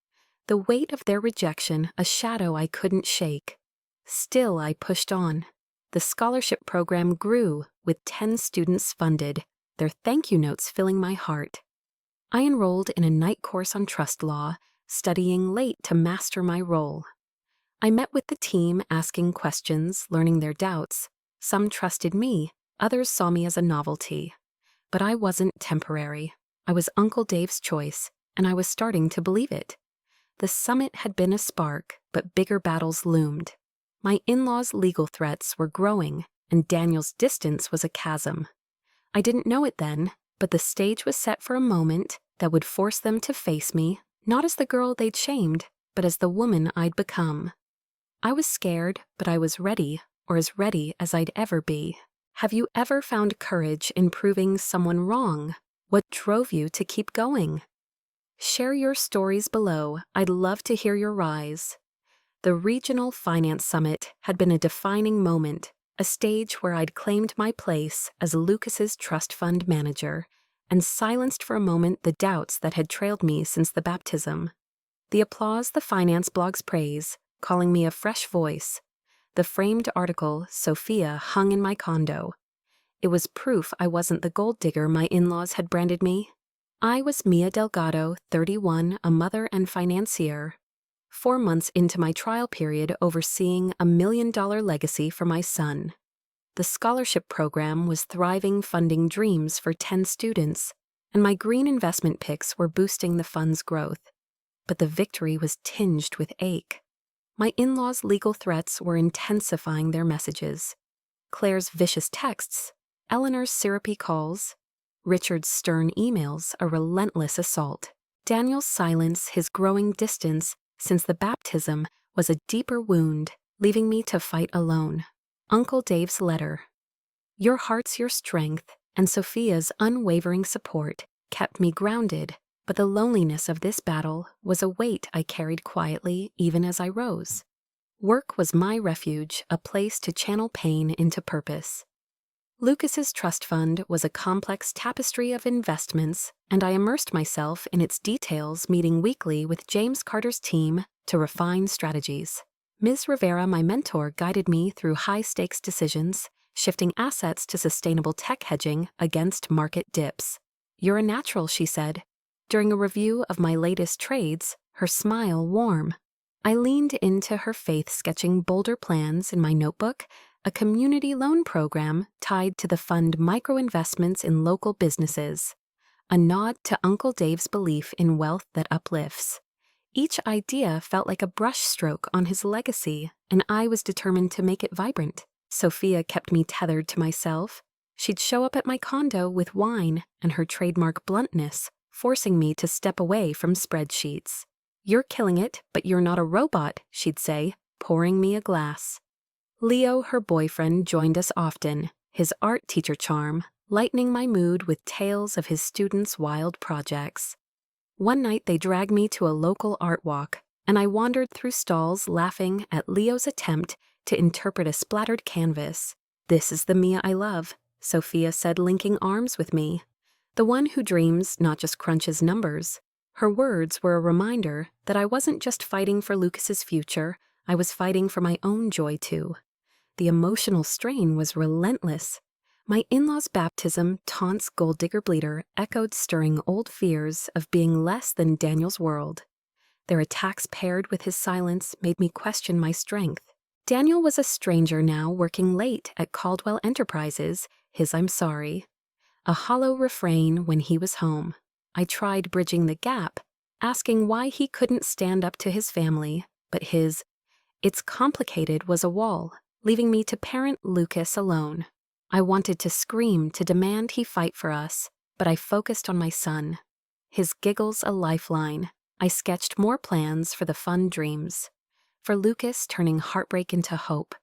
The weight of their rejection, a shadow I couldn't shake. Still, I pushed on. The scholarship program grew, with 10 students funded, their thank you notes filling my heart. I enrolled in a night course on trust law, studying late to master my role. I met with the team, asking questions, learning their doubts. Some trusted me, others saw me as a novelty. But I wasn't temporary. I was Uncle Dave's choice, and I was starting to believe it. The summit had been a spark, but bigger battles loomed. My in-laws' legal threats were growing, and Daniel's distance was a chasm. I didn't know it then, but the stage was set for a moment that would force them to face me, not as the girl they'd shamed, but as the woman I'd become. I was scared, but I was ready, or as ready as I'd ever be. Have you ever found courage in proving someone wrong? What drove you to keep going? Share your stories below. I'd love to hear your rise. The Regional Finance Summit had been a defining moment, a stage where I'd claimed my place as Lucas's trust fund manager and silenced for a moment the doubts that had trailed me since the baptism. The applause, the finance blog's praise, calling me a fresh voice. The framed article, Sophia, hung in my condo. It was proof I wasn't the gold digger my in-laws had branded me. I was Mia Delgado, 31, a mother and financier. 4 months into my trial period, overseeing $1 million legacy for my son. The scholarship program was thriving, funding dreams for 10 students, and my green investment picks were boosting the fund's growth. But the victory was tinged with ache. My in-laws' legal threats were intensifying their messages. Claire's vicious texts, Eleanor's syrupy calls, Richard's stern emails, a relentless assault. Daniel's silence, his growing distance since the baptism, was a deeper wound, leaving me to fight alone. Uncle Dave's letter. Your heart's your strength, and Sophia's unwavering support kept me grounded, but the loneliness of this battle was a weight I carried quietly even as I rose. Work was my refuge, a place to channel pain into purpose. Lucas's trust fund was a complex tapestry of investments, and I immersed myself in its details, meeting weekly with James Carter's team to refine strategies. Ms. Rivera, my mentor, guided me through high-stakes decisions, shifting assets to sustainable tech hedging against market dips. "You're a natural," she said. During a review of my latest trades, her smile warm. I leaned into her faith, sketching bolder plans in my notebook, a community loan program tied to the fund microinvestments in local businesses, a nod to Uncle Dave's belief in wealth that uplifts. Each idea felt like a brushstroke on his legacy, and I was determined to make it vibrant. Sophia kept me tethered to myself. She'd show up at my condo with wine and her trademark bluntness, forcing me to step away from spreadsheets. "You're killing it, but you're not a robot," she'd say, pouring me a glass. Leo, her boyfriend, joined us often, his art teacher charm lightening my mood with tales of his students' wild projects. One night they dragged me to a local art walk, and I wandered through stalls laughing at Leo's attempt to interpret a splattered canvas. "This is the Mia I love," Sophia said, linking arms with me. "The one who dreams, not just crunches numbers." Her words were a reminder that I wasn't just fighting for Lucas's future, I was fighting for my own joy too. The emotional strain was relentless. My in-laws' baptism, taunts, gold digger bleeder, echoed, stirring old fears of being less than Daniel's world. Their attacks paired with his silence made me question my strength. Daniel was a stranger now, working late at Caldwell Enterprises, his "I'm sorry" a hollow refrain when he was home. I tried bridging the gap, asking why he couldn't stand up to his family, but his "it's complicated" was a wall, leaving me to parent Lucas alone. I wanted to scream, to demand he fight for us, but I focused on my son. His giggles a lifeline. I sketched more plans for the fun dreams. For Lucas, turning heartbreak into hope.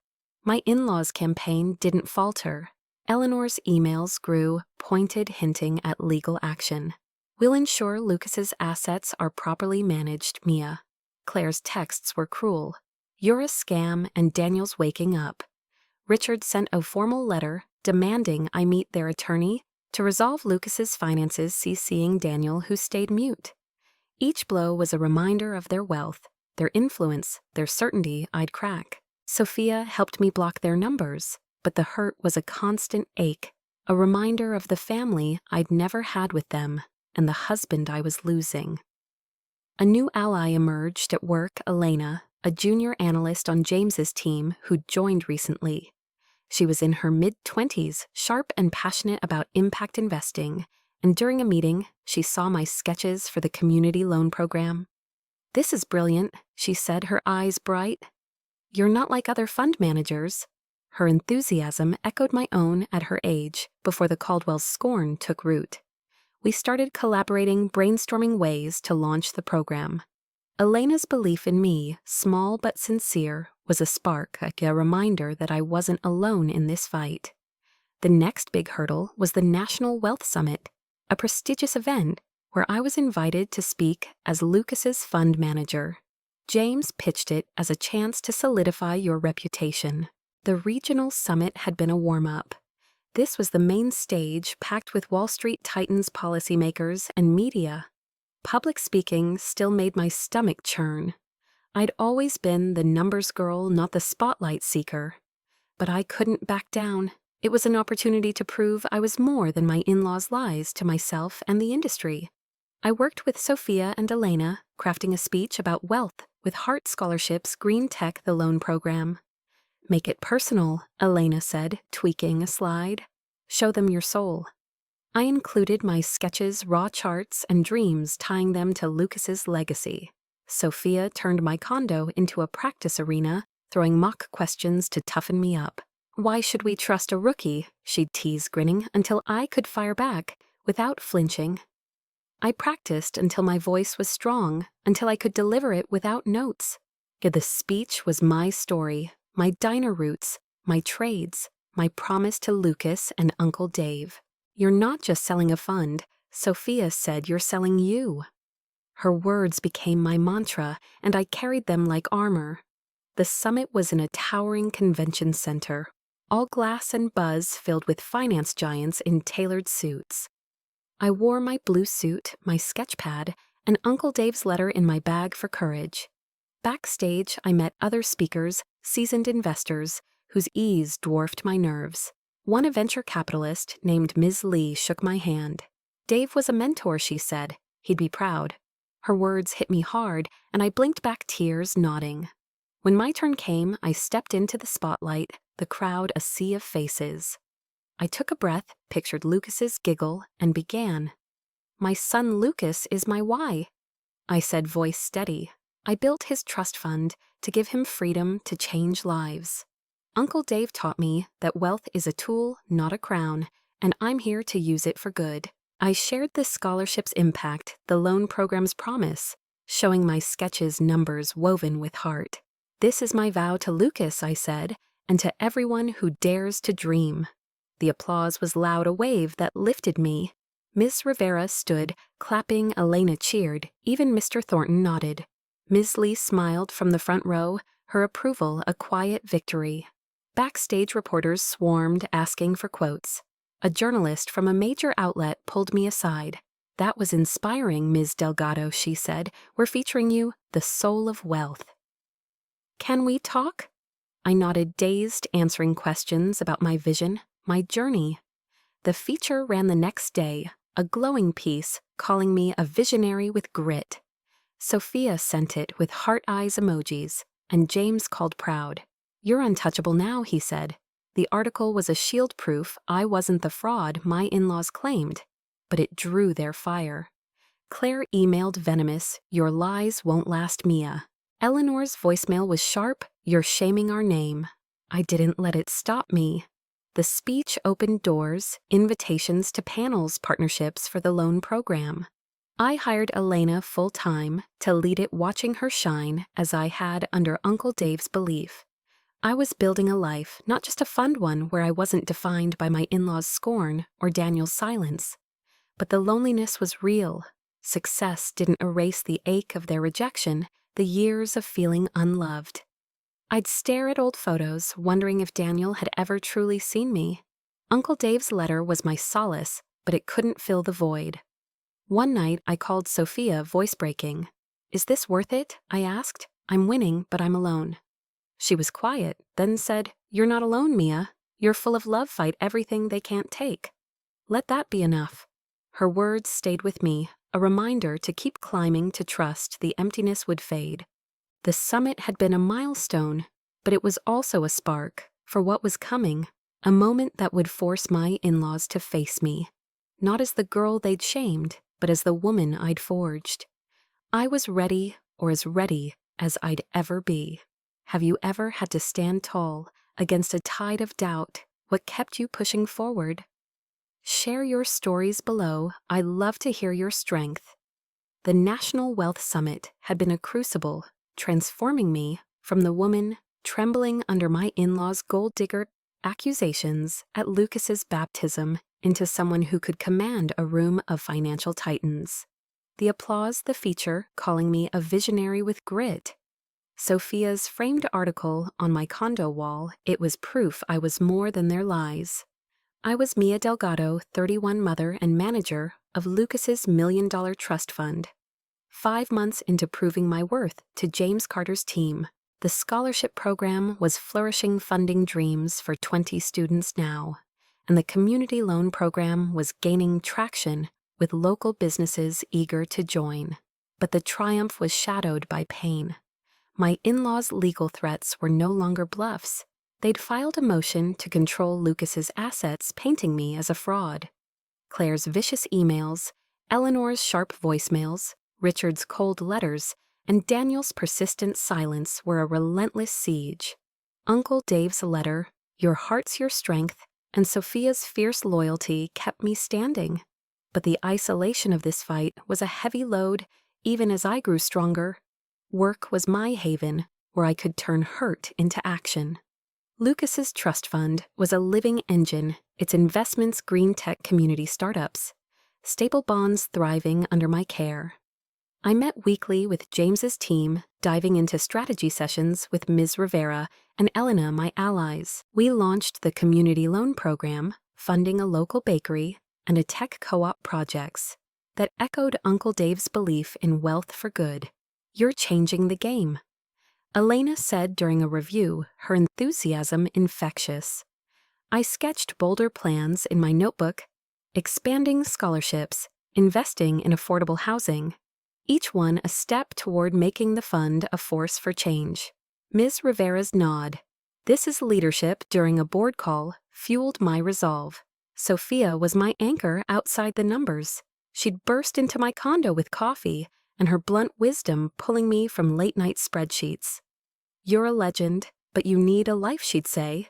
My in-laws' campaign didn't falter. Eleanor's emails grew, pointed, hinting at legal action. "We'll ensure Lucas's assets are properly managed, Mia." Claire's texts were cruel. "You're a scam and Daniel's waking up." Richard sent a formal letter demanding I meet their attorney to resolve Lucas's finances, CCing Daniel, who stayed mute. Each blow was a reminder of their wealth, their influence, their certainty I'd crack. Sophia helped me block their numbers, but the hurt was a constant ache, a reminder of the family I'd never had with them and the husband I was losing. A new ally emerged at work, Elena, a junior analyst on James's team who'd joined recently. She was in her mid-20s, sharp and passionate about impact investing, and during a meeting, she saw my sketches for the community loan program. "This is brilliant," she said, her eyes bright. "You're not like other fund managers." Her enthusiasm echoed my own at her age, before the Caldwells' scorn took root. We started collaborating, brainstorming ways to launch the program. Elena's belief in me, small but sincere, was a spark, a reminder that I wasn't alone in this fight. The next big hurdle was the National Wealth Summit, a prestigious event where I was invited to speak as Lucas's fund manager. James pitched it as a chance to solidify your reputation. The regional summit had been a warm-up. This was the main stage, packed with Wall Street titans, policymakers, and media. Public speaking still made my stomach churn. I'd always been the numbers girl, not the spotlight seeker. But I couldn't back down. It was an opportunity to prove I was more than my in-laws' lies to myself and the industry. I worked with Sophia and Elena, crafting a speech about wealth with Hart Scholarships, Green Tech, the loan program. "Make it personal," Elena said, tweaking a slide. "Show them your soul." I included my sketches, raw charts, and dreams, tying them to Lucas's legacy. Sophia turned my condo into a practice arena, throwing mock questions to toughen me up. "Why should we trust a rookie?" she'd tease, grinning, until I could fire back without flinching. I practiced until my voice was strong, until I could deliver it without notes. The speech was my story, my diner roots, my trades, my promise to Lucas and Uncle Dave. "You're not just selling a fund," Sophia said, "you're selling you." Her words became my mantra, and I carried them like armor. The summit was in a towering convention center, all glass and buzz, filled with finance giants in tailored suits. I wore my blue suit, my sketch pad, and Uncle Dave's letter in my bag for courage. Backstage, I met other speakers, seasoned investors, whose ease dwarfed my nerves. One a venture capitalist named Ms. Lee shook my hand. Dave was a mentor, she said. He'd be proud. Her words hit me hard, and I blinked back tears, nodding. When my turn came, I stepped into the spotlight, the crowd a sea of faces. I took a breath, pictured Lucas's giggle, and began. "My son Lucas is my why," I said, voice steady. "I built his trust fund to give him freedom to change lives. Uncle Dave taught me that wealth is a tool, not a crown, and I'm here to use it for good." I shared the scholarship's impact, the loan program's promise, showing my sketches numbers woven with heart. "This is my vow to Lucas," I said, "and to everyone who dares to dream." The applause was loud, a wave that lifted me. Ms. Rivera stood, clapping, Elena cheered, even Mr. Thornton nodded. Ms. Lee smiled from the front row, her approval a quiet victory. Backstage reporters swarmed, asking for quotes. A journalist from a major outlet pulled me aside. "That was inspiring, Ms. Delgado," she said. "We're featuring you, the soul of wealth." "Can we talk?" I nodded, dazed, answering questions about my vision, my journey. The feature ran the next day, a glowing piece calling me a visionary with grit. Sophia sent it with heart eyes emojis, and James called proud. "You're untouchable now," he said. The article was a shield proof I wasn't the fraud my in-laws claimed, but it drew their fire. Claire emailed venomous, "Your lies won't last, Mia." Eleanor's voicemail was sharp, "You're shaming our name." I didn't let it stop me. The speech opened doors, invitations to panels, partnerships for the loan program. I hired Elena full-time to lead it, watching her shine as I had under Uncle Dave's belief. I was building a life, not just a fun one where I wasn't defined by my in-laws' scorn or Daniel's silence. But the loneliness was real. Success didn't erase the ache of their rejection, the years of feeling unloved. I'd stare at old photos, wondering if Daniel had ever truly seen me. Uncle Dave's letter was my solace, but it couldn't fill the void. One night, I called Sophia, voice-breaking. "Is this worth it?" I asked. "I'm winning, but I'm alone." She was quiet, then said, "You're not alone, Mia. You're full of love, fight everything they can't take. Let that be enough." Her words stayed with me, a reminder to keep climbing, to trust the emptiness would fade. The summit had been a milestone, but it was also a spark for what was coming, a moment that would force my in-laws to face me, not as the girl they'd shamed, but as the woman I'd forged. I was ready, or as ready as I'd ever be. Have you ever had to stand tall against a tide of doubt? What kept you pushing forward? Share your stories below. I love to hear your strength. The National Wealth Summit had been a crucible, transforming me from the woman trembling under my in-laws' gold digger accusations at Lucas's baptism into someone who could command a room of financial titans. The applause, the feature, calling me a visionary with grit. Sophia's framed article on my condo wall, it was proof I was more than their lies. I was Mia Delgado, 31, mother and manager of Lucas's $1 million trust fund. 5 months into proving my worth to James Carter's team, the scholarship program was flourishing, funding dreams for 20 students now, and the community loan program was gaining traction with local businesses eager to join. But the triumph was shadowed by pain. My in-laws' legal threats were no longer bluffs. They'd filed a motion to control Lucas's assets, painting me as a fraud. Claire's vicious emails, Eleanor's sharp voicemails, Richard's cold letters, and Daniel's persistent silence were a relentless siege. Uncle Dave's letter, "Your heart's your strength," and Sophia's fierce loyalty kept me standing. But the isolation of this fight was a heavy load, even as I grew stronger. Work was my haven, where I could turn hurt into action. Lucas's trust fund was a living engine, its investments green tech community startups, stable bonds thriving under my care. I met weekly with James's team, diving into strategy sessions with Ms. Rivera and Elena, my allies. We launched the community loan program, funding a local bakery and a tech co-op projects that echoed Uncle Dave's belief in wealth for good. "You're changing the game." Elena said during a review, her enthusiasm infectious. I sketched bolder plans in my notebook, expanding scholarships, investing in affordable housing, each one a step toward making the fund a force for change. Ms. Rivera's nod. This is leadership during a board call fueled my resolve. Sophia was my anchor outside the numbers. She'd burst into my condo with coffee and her blunt wisdom pulling me from late-night spreadsheets. You're a legend, but you need a life, she'd say,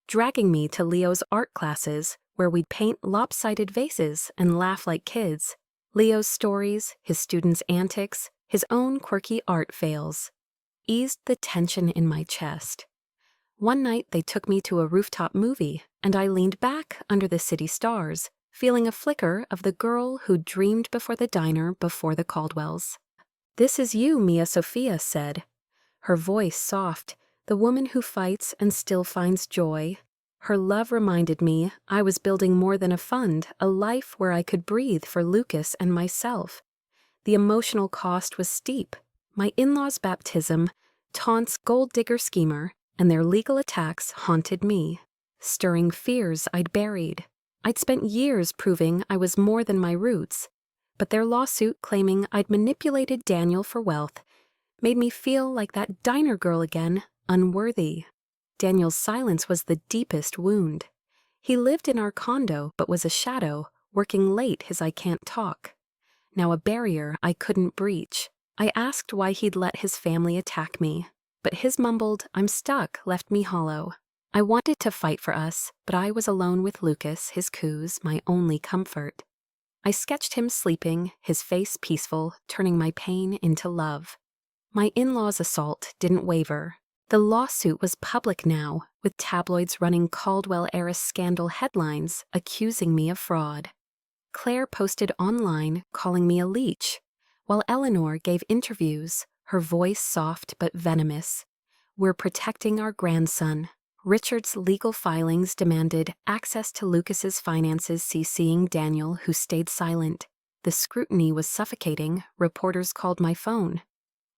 dragging me to Leo's art classes where we'd paint lopsided vases and laugh like kids. Leo's stories, his students' antics, his own quirky art fails, eased the tension in my chest. One night they took me to a rooftop movie, and I leaned back under the city stars, feeling a flicker of the girl who dreamed before the diner before the Caldwells. This is you, Mia Sophia said, her voice soft, the woman who fights and still finds joy. Her love reminded me I was building more than a fund, a life where I could breathe for Lucas and myself. The emotional cost was steep. My in-laws' baptism, taunts gold digger schemer, and their legal attacks haunted me, stirring fears I'd buried. I'd spent years proving I was more than my roots, but their lawsuit claiming I'd manipulated Daniel for wealth made me feel like that diner girl again, unworthy. Daniel's silence was the deepest wound. He lived in our condo but was a shadow, working late his I can't talk. Now a barrier I couldn't breach. I asked why he'd let his family attack me, but his mumbled, "I'm stuck," left me hollow. I wanted to fight for us, but I was alone with Lucas, his coups, my only comfort. I sketched him sleeping, his face peaceful, turning my pain into love. My in-laws' assault didn't waver. The lawsuit was public now, with tabloids running Caldwell-era scandal headlines accusing me of fraud. Claire posted online calling me a leech, while Eleanor gave interviews, her voice soft but venomous. We're protecting our grandson. Richard's legal filings demanded access to Lucas's finances, CCing Daniel, who stayed silent. The scrutiny was suffocating. Reporters called my phone.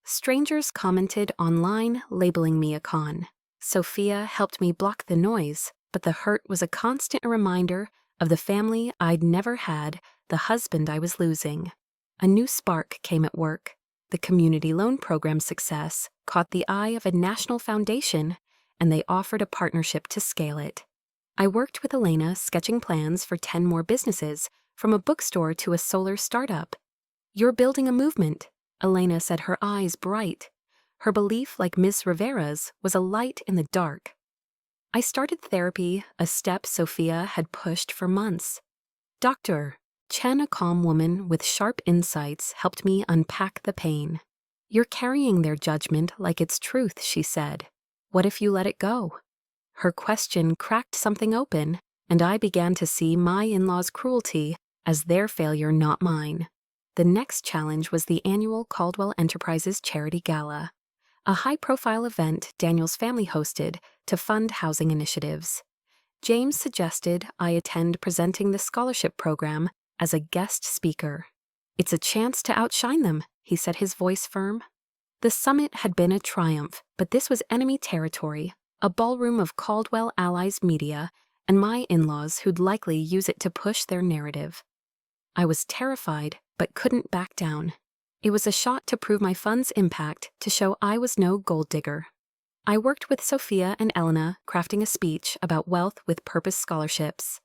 Strangers commented online, labeling me a con. Sophia helped me block the noise, but the hurt was a constant reminder of the family I'd never had, the husband I was losing. A new spark came at work. The community loan program's success caught the eye of a national foundation, and they offered a partnership to scale it. I worked with Elena, sketching plans for 10 more businesses, from a bookstore to a solar startup. You're building a movement, Elena said, her eyes bright. Her belief, like Ms. Rivera's, was a light in the dark. I started therapy, a step Sophia had pushed for months. Dr. Chen, a calm woman with sharp insights, helped me unpack the pain. You're carrying their judgment like it's truth, she said. What if you let it go? Her question cracked something open, and I began to see my in-laws' cruelty as their failure, not mine. The next challenge was the annual Caldwell Enterprises Charity Gala, a high-profile event Daniel's family hosted to fund housing initiatives. James suggested I attend, presenting the scholarship program as a guest speaker. It's a chance to outshine them, he said, his voice firm. The summit had been a triumph, but this was enemy territory, a ballroom of Caldwell allies media, and my in-laws who'd likely use it to push their narrative. I was terrified, but couldn't back down. It was a shot to prove my fund's impact, to show I was no gold digger. I worked with Sophia and Elena, crafting a speech about wealth with purpose scholarships.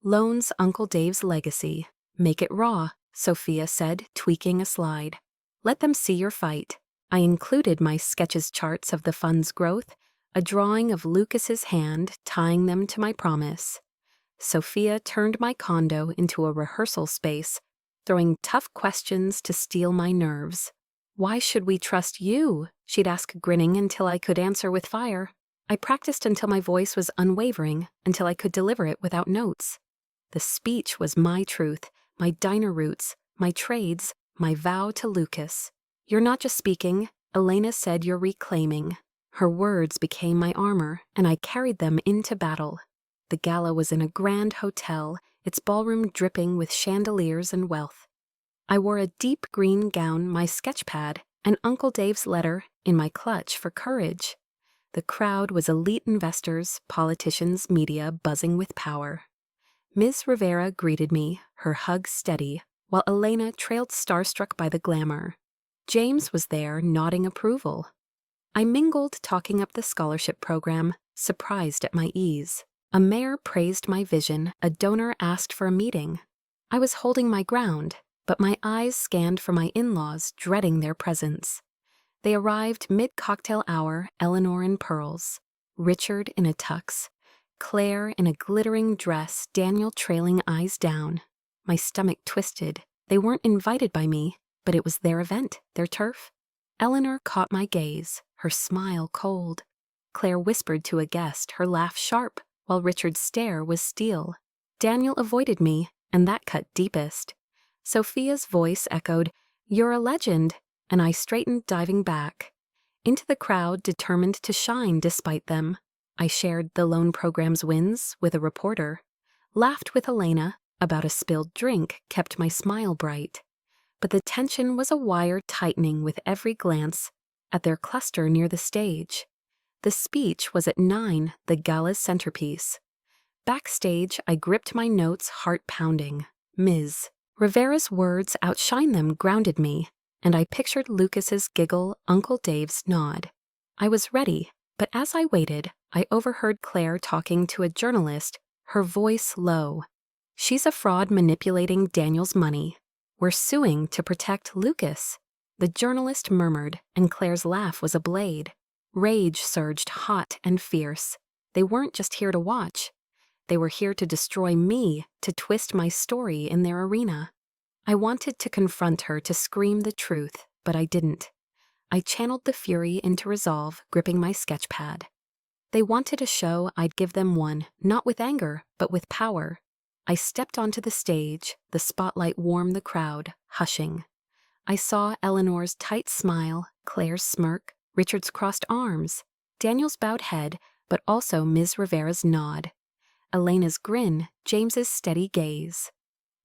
Loans, Uncle Dave's legacy. Make it raw, Sophia said, tweaking a slide. Let them see your fight. I included my sketches charts of the fund's growth, a drawing of Lucas's hand tying them to my promise. Sophia turned my condo into a rehearsal space, throwing tough questions to steel my nerves. Why should we trust you? She'd ask, grinning until I could answer with fire. I practiced until my voice was unwavering, until I could deliver it without notes. The speech was my truth, my diner roots, my trades, my vow to Lucas. You're not just speaking, Elena said, you're reclaiming. Her words became my armor, and I carried them into battle. The gala was in a grand hotel, its ballroom dripping with chandeliers and wealth. I wore a deep green gown, my sketch pad, and Uncle Dave's letter in my clutch for courage. The crowd was elite investors, politicians, media buzzing with power. Ms. Rivera greeted me, her hug steady, while Elena trailed starstruck by the glamour. James was there, nodding approval. I mingled, talking up the scholarship program, surprised at my ease. A mayor praised my vision, a donor asked for a meeting. I was holding my ground, but my eyes scanned for my in-laws, dreading their presence. They arrived mid-cocktail hour, Eleanor in pearls, Richard in a tux, Claire in a glittering dress, Daniel trailing eyes down. My stomach twisted. They weren't invited by me, but it was their event, their turf. Eleanor caught my gaze, her smile cold. Claire whispered to a guest, her laugh sharp, while Richard's stare was steel. Daniel avoided me, and that cut deepest. Sophia's voice echoed, "You're a legend," and I straightened, diving back. Into the crowd, determined to shine despite them. I shared the loan program's wins with a reporter, laughed with Elena about a spilled drink, kept my smile bright. But the tension was a wire tightening with every glance at their cluster near the stage. The speech was at 9, the gala's centerpiece. Backstage, I gripped my notes, heart pounding. Ms. Rivera's words outshine them, grounded me, and I pictured Lucas's giggle, Uncle Dave's nod. I was ready, but as I waited, I overheard Claire talking to a journalist, her voice low. "She's a fraud manipulating Daniel's money. We're suing to protect Lucas." The journalist murmured, and Claire's laugh was a blade. Rage surged hot and fierce. They weren't just here to watch. They were here to destroy me, to twist my story in their arena. I wanted to confront her, to scream the truth, but I didn't. I channeled the fury into resolve, gripping my sketch pad. They wanted a show, I'd give them one, not with anger, but with power. I stepped onto the stage, the spotlight warmed the crowd, hushing. I saw Eleanor's tight smile, Claire's smirk, Richard's crossed arms, Daniel's bowed head, but also Ms. Rivera's nod. Elena's grin, James's steady gaze.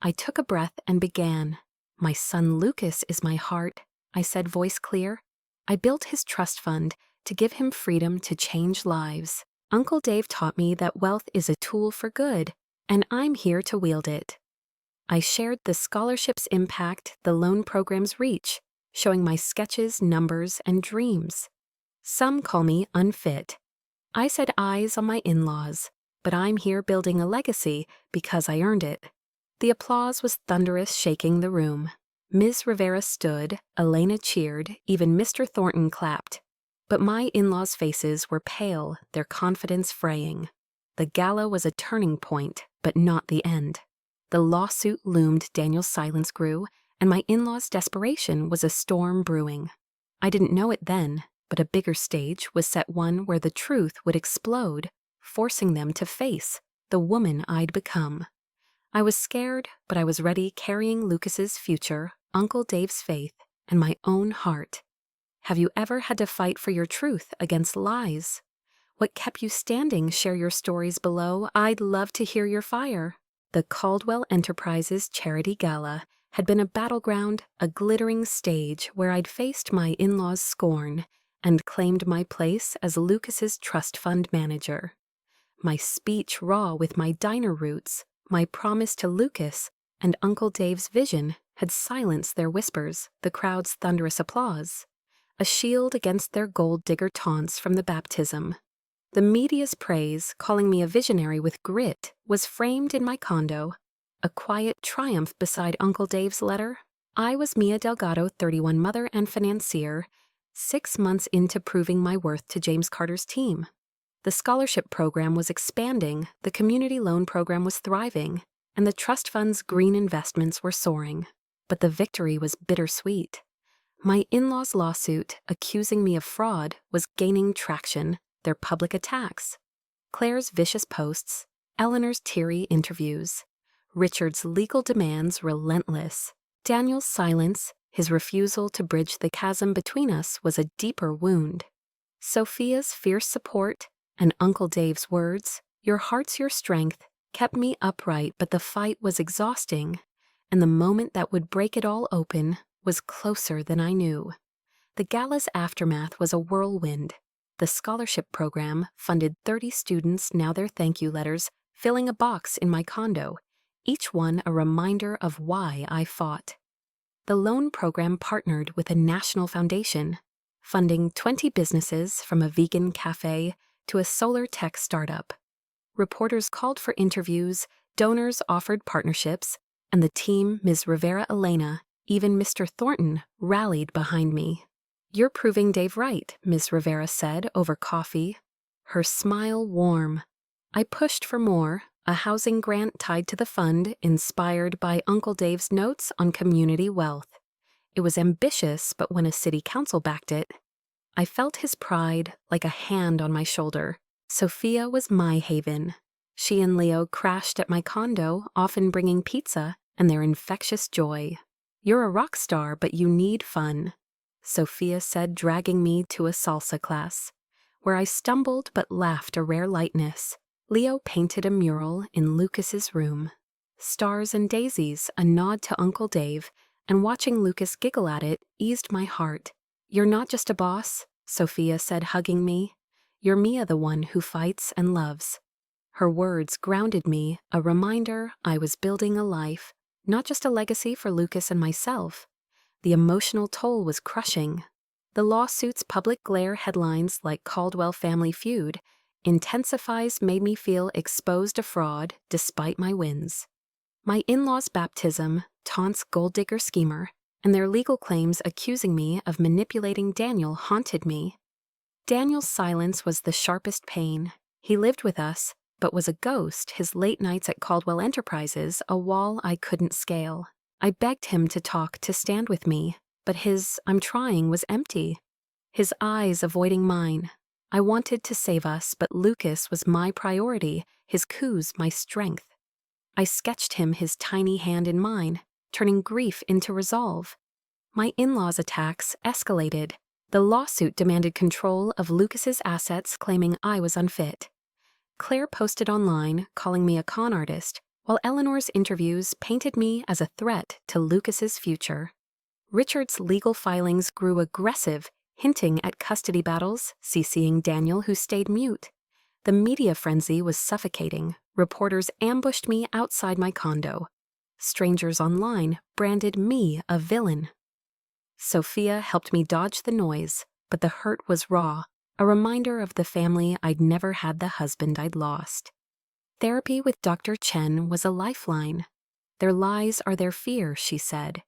I took a breath and began. "My son Lucas is my heart," I said, voice clear. "I built his trust fund to give him freedom to change lives. Uncle Dave taught me that wealth is a tool for good, and I'm here to wield it." I shared the scholarship's impact, the loan program's reach, showing my sketches, numbers, and dreams. Some call me unfit. I said eyes on my in-laws, but I'm here building a legacy because I earned it. The applause was thunderous, shaking the room. Ms. Rivera stood, Elena cheered, even Mr. Thornton clapped. But my in-laws' faces were pale, their confidence fraying. The gala was a turning point, but not the end. The lawsuit loomed, Daniel's silence grew, and my in-laws' desperation was a storm brewing. I didn't know it then, but a bigger stage was set, one where the truth would explode, forcing them to face the woman I'd become. I was scared, but I was ready, carrying Lucas's future, Uncle Dave's faith, and my own heart. Have you ever had to fight for your truth against lies? What kept you standing? Share your stories below. I'd love to hear your fire. The Caldwell Enterprises Charity Gala had been a battleground, a glittering stage where I'd faced my in-laws' scorn and claimed my place as Lucas's trust fund manager. My speech raw with my diner roots, my promise to Lucas, and Uncle Dave's vision had silenced their whispers, the crowd's thunderous applause, a shield against their gold digger taunts from the baptism. The media's praise, calling me a visionary with grit, was framed in my condo, a quiet triumph beside Uncle Dave's letter. I was Mia Delgado, 31, mother and financier, 6 months into proving my worth to James Carter's team. The scholarship program was expanding, the community loan program was thriving, and the trust fund's green investments were soaring. But the victory was bittersweet. My in-laws' lawsuit, accusing me of fraud, was gaining traction, their public attacks. Claire's vicious posts, Eleanor's teary interviews, Richard's legal demands relentless. Daniel's silence, his refusal to bridge the chasm between us, was a deeper wound. Sophia's fierce support and Uncle Dave's words, "Your heart's your strength," kept me upright, but the fight was exhausting, and the moment that would break it all open was closer than I knew. The gala's aftermath was a whirlwind. The scholarship program funded 30 students, now their thank you letters, filling a box in my condo, each one a reminder of why I fought. The loan program partnered with a national foundation, funding 20 businesses from a vegan cafe to a solar tech startup. Reporters called for interviews, donors offered partnerships, and the team, Ms. Rivera Elena, even Mr. Thornton, rallied behind me. "You're proving Dave right," Ms. Rivera said over coffee, her smile warm. I pushed for more, a housing grant tied to the fund inspired by Uncle Dave's notes on community wealth. It was ambitious, but when a city council backed it, I felt his pride like a hand on my shoulder. Sophia was my haven. She and Leo crashed at my condo, often bringing pizza and their infectious joy. "You're a rock star, but you need fun," Sophia said, dragging me to a salsa class, where I stumbled but laughed a rare lightness. Leo painted a mural in Lucas's room. Stars and daisies, a nod to Uncle Dave, and watching Lucas giggle at it eased my heart. "You're not just a boss," Sophia said, hugging me. "You're Mia, the one who fights and loves." Her words grounded me, a reminder I was building a life, not just a legacy for Lucas and myself. The emotional toll was crushing. The lawsuit's public glare headlines like Caldwell family feud intensifies made me feel exposed to fraud despite my wins. My in-laws' baptism, taunts gold digger schemer, and their legal claims accusing me of manipulating Daniel haunted me. Daniel's silence was the sharpest pain. He lived with us, but was a ghost, his late nights at Caldwell Enterprises a wall I couldn't scale. I begged him to talk, to stand with me, but his "I'm trying" was empty. His eyes avoiding mine. I wanted to save us, but Lucas was my priority, his coups my strength. I sketched him, his tiny hand in mine, turning grief into resolve. My in-laws' attacks escalated. The lawsuit demanded control of Lucas's assets, claiming I was unfit. Claire posted online, calling me a con artist, while Eleanor's interviews painted me as a threat to Lucas's future. Richard's legal filings grew aggressive, hinting at custody battles, CCing Daniel, who stayed mute. The media frenzy was suffocating. Reporters ambushed me outside my condo. Strangers online branded me a villain. Sophia helped me dodge the noise, but the hurt was raw, a reminder of the family I'd never had, the husband I'd lost. Therapy with Dr. Chen was a lifeline. "Their lies are their fear," she said.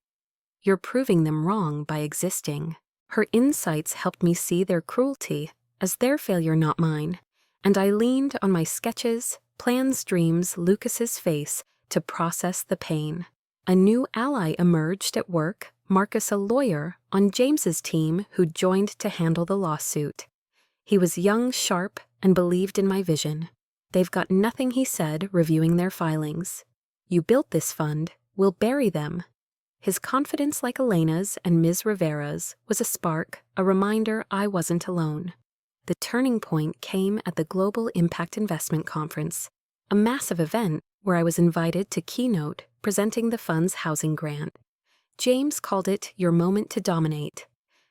"You're proving them wrong by existing." Her insights helped me see their cruelty as their failure, not mine, and I leaned on my sketches, plans, dreams, Lucas's face to process the pain. A new ally emerged at work, Marcus, a lawyer on James's team who joined to handle the lawsuit. He was young, sharp, and believed in my vision. "They've got nothing," he said, reviewing their filings. "You built this fund, we'll bury them." His confidence, like Elena's and Ms. Rivera's, was a spark, a reminder I wasn't alone. The turning point came at the Global Impact Investment Conference, a massive event where I was invited to keynote, presenting the fund's housing grant. James called it "your moment to dominate."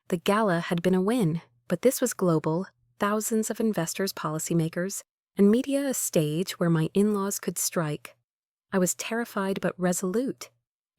The gala had been a win, but this was global, thousands of investors, policymakers, and media, a stage where my in-laws could strike. I was terrified but resolute.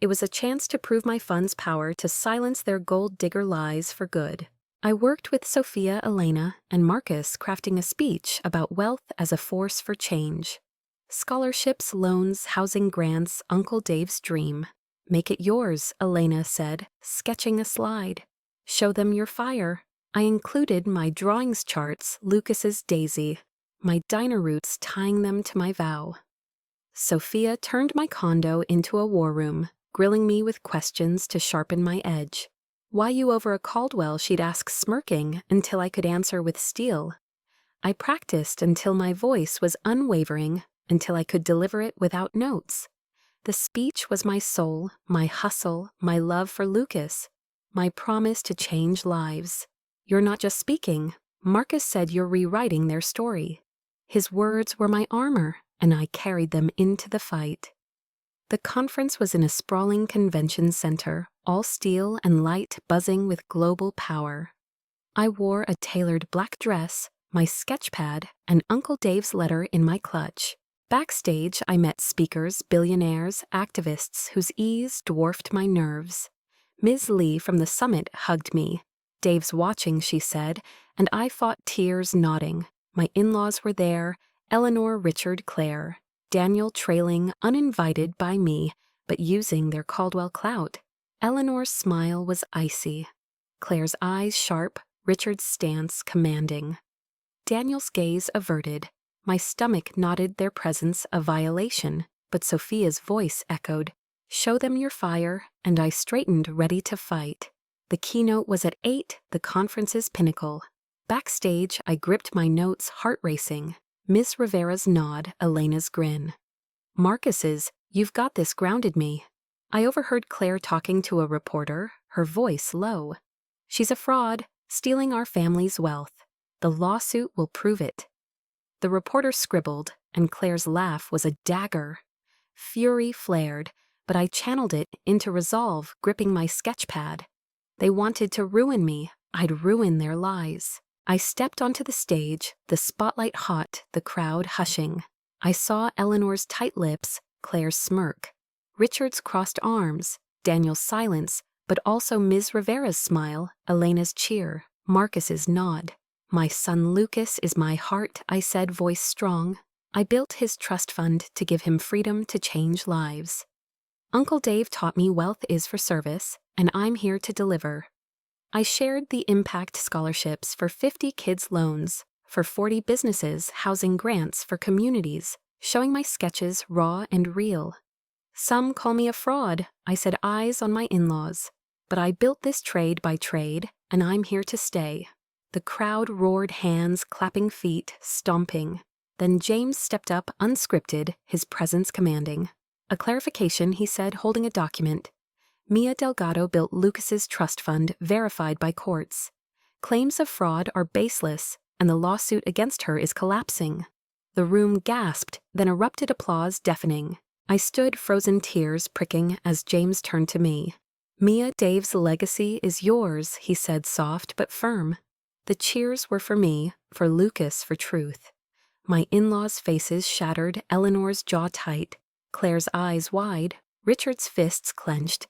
It was a chance to prove my fund's power to silence their gold digger lies for good. I worked with Sophia, Elena, and Marcus, crafting a speech about wealth as a force for change. Scholarships, loans, housing grants, Uncle Dave's dream. "Make it yours," Elena said, sketching a slide. "Show them your fire." I included my drawings charts, Lucas's daisy, my diner routes tying them to my vow. Sophia turned my condo into a war room, grilling me with questions to sharpen my edge. "Why you over a Caldwell?" she'd ask, smirking, until I could answer with steel. I practiced until my voice was unwavering, until I could deliver it without notes. The speech was my soul, my hustle, my love for Lucas, my promise to change lives. "You're not just speaking," Marcus said, "you're rewriting their story." His words were my armor, and I carried them into the fight. The conference was in a sprawling convention center, all steel and light buzzing with global power. I wore a tailored black dress, my sketchpad, and Uncle Dave's letter in my clutch. Backstage, I met speakers, billionaires, activists whose ease dwarfed my nerves. Ms. Lee from the summit hugged me. Dave's watching, she said, and I fought tears nodding. My in-laws were there, Eleanor, Richard, Claire. Daniel trailing, uninvited by me, but using their Caldwell clout. Eleanor's smile was icy. Claire's eyes sharp, Richard's stance commanding. Daniel's gaze averted. My stomach nodded their presence a violation, but Sophia's voice echoed, "Show them your fire," and I straightened ready to fight. The keynote was at 8, the conference's pinnacle. Backstage, I gripped my notes, heart racing. Miss Rivera's nod, Elena's grin. Marcus's, "You've got this," grounded me. I overheard Claire talking to a reporter, her voice low. "She's a fraud, stealing our family's wealth. The lawsuit will prove it." The reporter scribbled, and Claire's laugh was a dagger. Fury flared, but I channeled it into resolve, gripping my sketchpad. They wanted to ruin me. I'd ruin their lies. I stepped onto the stage, the spotlight hot, the crowd hushing. I saw Eleanor's tight lips, Claire's smirk, Richard's crossed arms, Daniel's silence, but also Ms. Rivera's smile, Elena's cheer, Marcus's nod. "My son Lucas is my heart," I said, voice strong. I built his trust fund to give him freedom to change lives. Uncle Dave taught me wealth is for service, and I'm here to deliver. I shared the impact scholarships for 50 kids' loans, for 40 businesses, housing grants for communities, showing my sketches raw and real. Some call me a fraud, I said, eyes on my in-laws. But I built this trade by trade, and I'm here to stay. The crowd roared, hands, clapping feet, stomping. Then James stepped up, unscripted, his presence commanding. "A clarification," he said, holding a document. "Mia Delgado built Lucas's trust fund, verified by courts. Claims of fraud are baseless, and the lawsuit against her is collapsing." The room gasped, then erupted applause, deafening. I stood, frozen tears pricking, as James turned to me. "Mia, Dave's legacy is yours," he said, soft but firm. The cheers were for me, for Lucas, for truth. My in-laws' faces shattered, Eleanor's jaw tight, Claire's eyes wide, Richard's fists clenched.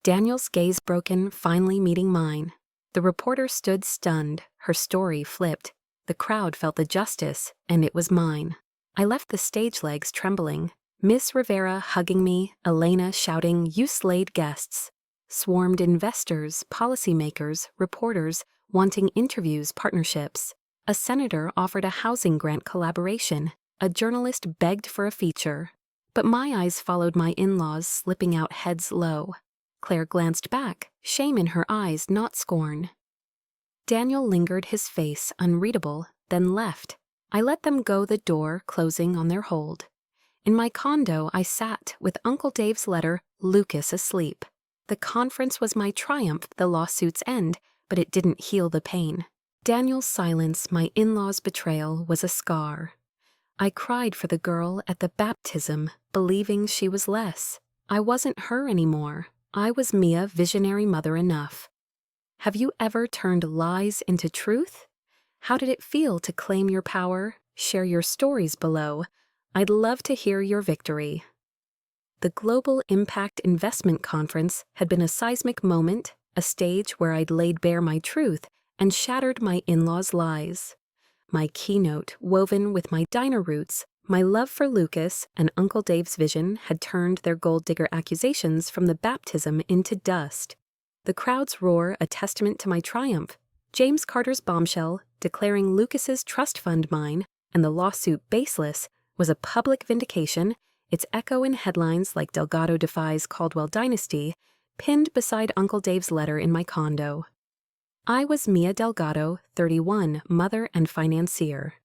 Daniel's gaze broken, finally meeting mine. The reporter stood stunned, her story flipped. The crowd felt the justice, and it was mine. I left the stage legs trembling. Miss Rivera hugging me, Elena shouting, "You slayed guests." Swarmed investors, policymakers, reporters, wanting interviews, partnerships. A senator offered a housing grant collaboration. A journalist begged for a feature. But my eyes followed my in-laws, slipping out heads low. Claire glanced back, shame in her eyes, not scorn. Daniel lingered, his face unreadable, then left. I let them go, the door closing on their hold. In my condo, I sat with Uncle Dave's letter, Lucas asleep. The conference was my triumph, the lawsuit's end, but it didn't heal the pain. Daniel's silence, my in-laws' betrayal, was a scar. I cried for the girl at the baptism, believing she was less. I wasn't her anymore. I was Mia, visionary mother enough. Have you ever turned lies into truth? How did it feel to claim your power? Share your stories below. I'd love to hear your victory. The Global Impact Investment Conference had been a seismic moment, a stage where I'd laid bare my truth and shattered my in-laws' lies. My keynote, woven with my diner roots, my love for Lucas and Uncle Dave's vision, had turned their gold digger accusations from the baptism into dust. The crowd's roar, a testament to my triumph. James Carter's bombshell, declaring Lucas's trust fund mine and the lawsuit baseless, was a public vindication, its echo in headlines like "Delgado defies Caldwell dynasty," pinned beside Uncle Dave's letter in my condo. I was Mia Delgado, 31, mother and financier.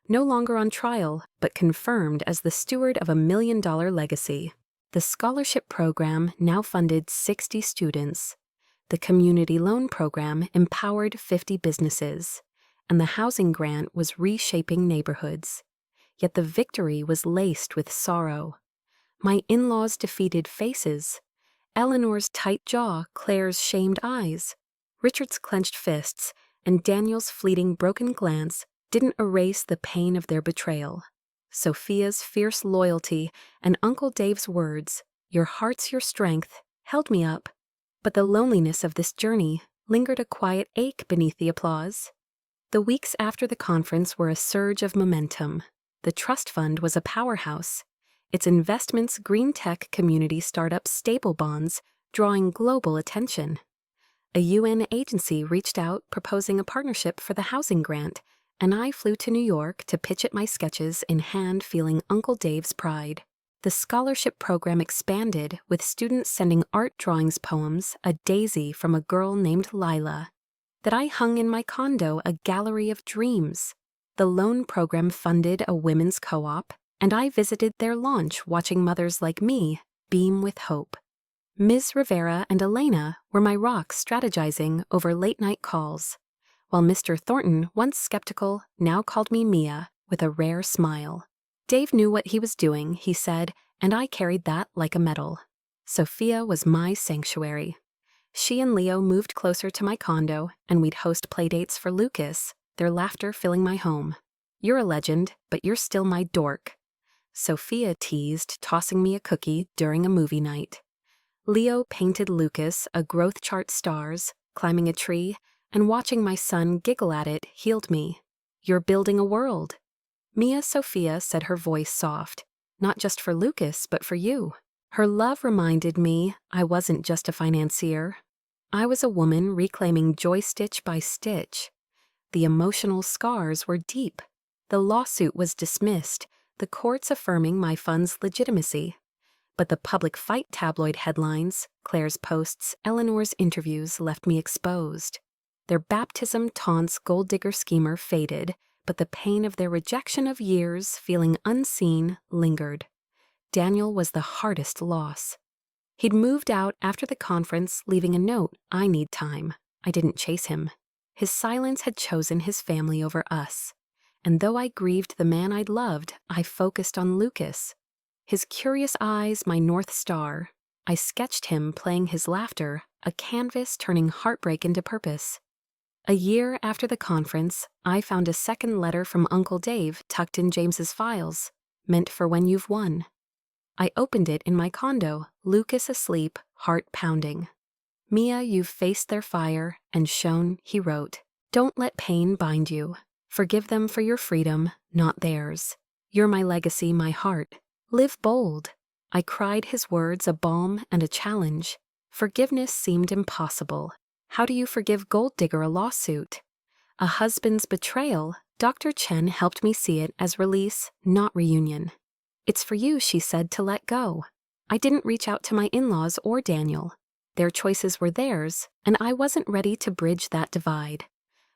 No longer on trial, but confirmed as the steward of a $1 million legacy. The scholarship program now funded 60 students. The community loan program empowered 50 businesses. And the housing grant was reshaping neighborhoods. Yet the victory was laced with sorrow. My in-laws' defeated faces. Eleanor's tight jaw, Claire's shamed eyes, Richard's clenched fists, and Daniel's fleeting broken glance didn't erase the pain of their betrayal. Sophia's fierce loyalty and Uncle Dave's words, "Your heart's your strength," held me up. But the loneliness of this journey lingered a quiet ache beneath the applause. The weeks after the conference were a surge of momentum. The trust fund was a powerhouse. Its investments green tech community startups stable bonds, drawing global attention. A UN agency reached out proposing a partnership for the housing grant, and I flew to New York to pitch at my sketches in hand, feeling Uncle Dave's pride. The scholarship program expanded, with students sending art drawings poems, a daisy from a girl named Lila, that I hung in my condo, a gallery of dreams. The loan program funded a women's co-op, and I visited their launch, watching mothers like me beam with hope. Ms. Rivera and Elena were my rocks, strategizing over late-night calls, while Mr. Thornton, once skeptical, now called me Mia with a rare smile. Dave knew what he was doing, he said, and I carried that like a medal. Sophia was my sanctuary. She and Leo moved closer to my condo, and we'd host playdates for Lucas, their laughter filling my home. "You're a legend, but you're still my dork," Sophia teased, tossing me a cookie during a movie night. Leo painted Lucas a growth chart stars, climbing a tree, and watching my son giggle at it healed me. "You're building a world." Mia Sophia said, her voice soft, "Not just for Lucas, but for you." Her love reminded me I wasn't just a financier. I was a woman reclaiming joy stitch by stitch. The emotional scars were deep. The lawsuit was dismissed, the courts affirming my fund's legitimacy. But the public fight tabloid headlines, Claire's posts, Eleanor's interviews left me exposed. Their baptism taunts gold digger schemer faded, but the pain of their rejection of years, feeling unseen, lingered. Daniel was the hardest loss. He'd moved out after the conference, leaving a note, "I need time." I didn't chase him. His silence had chosen his family over us. And though I grieved the man I'd loved, I focused on Lucas. His curious eyes, my North Star. I sketched him playing his laughter, a canvas turning heartbreak into purpose. A year after the conference, I found a second letter from Uncle Dave tucked in James's files, meant for when you've won. I opened it in my condo, Lucas asleep, heart pounding. "Mia, you've faced their fire and shown," he wrote. "Don't let pain bind you. Forgive them for your freedom, not theirs. You're my legacy, my heart. Live bold." I cried his words a balm and a challenge. Forgiveness seemed impossible. How do you forgive Gold Digger a lawsuit? A husband's betrayal? Dr. Chen helped me see it as release, not reunion. "It's for you," she said, "to let go." I didn't reach out to my in-laws or Daniel. Their choices were theirs, and I wasn't ready to bridge that divide.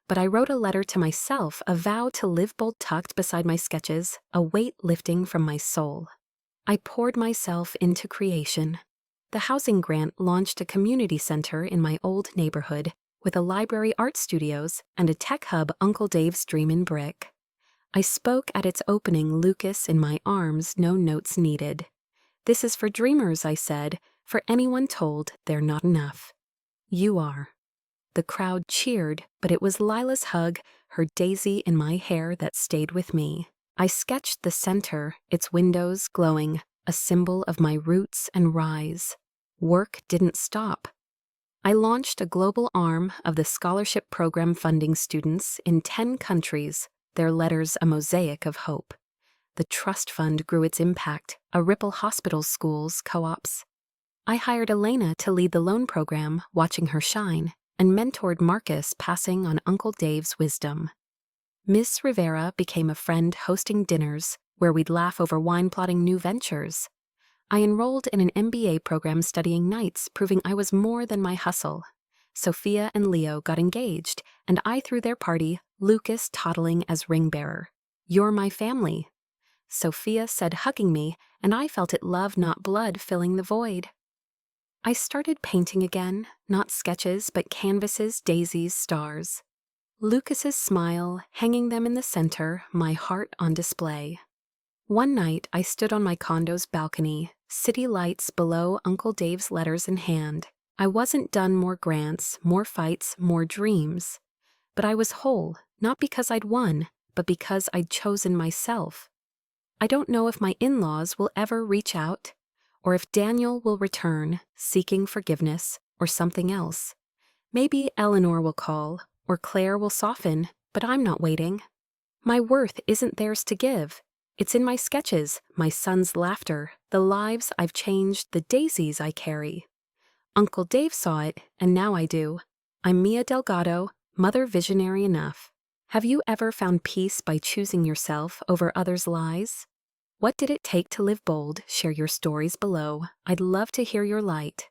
But I wrote a letter to myself, a vow to live bold tucked beside my sketches, a weight lifting from my soul. I poured myself into creation. The housing grant launched a community center in my old neighborhood, with a library, art studios, and a tech hub, Uncle Dave's dream in brick. I spoke at its opening, Lucas in my arms, no notes needed. "This is for dreamers," I said, "for anyone told they're not enough. You are." The crowd cheered, but it was Lila's hug, her daisy in my hair, that stayed with me. I sketched the center, its windows glowing, a symbol of my roots and rise. Work didn't stop. I launched a global arm of the scholarship program funding students in 10 countries, their letters a mosaic of hope. The trust fund grew its impact, a ripple hospitals, schools, co-ops. I hired Elena to lead the loan program, watching her shine, and mentored Marcus, passing on Uncle Dave's wisdom. Miss Rivera became a friend, hosting dinners where we'd laugh over wine, plotting new ventures. I enrolled in an MBA program, studying nights, proving I was more than my hustle. Sophia and Leo got engaged, and I threw their party, Lucas toddling as ring bearer. "You're my family," Sophia said, hugging me, and I felt it love, not blood, filling the void. I started painting again, not sketches, but canvases, daisies, stars. Lucas's smile, hanging them in the center, my heart on display. One night, I stood on my condo's balcony, city lights below Uncle Dave's letters in hand. I wasn't done more grants, more fights, more dreams. But I was whole, not because I'd won, but because I'd chosen myself. I don't know if my in-laws will ever reach out, or if Daniel will return, seeking forgiveness, or something else. Maybe Eleanor will call, or Claire will soften, but I'm not waiting. My worth isn't theirs to give. It's in my sketches, my son's laughter, the lives I've changed, the daisies I carry. Uncle Dave saw it, and now I do. I'm Mia Delgado, mother visionary enough. Have you ever found peace by choosing yourself over others' lies? What did it take to live bold? Share your stories below. I'd love to hear your light.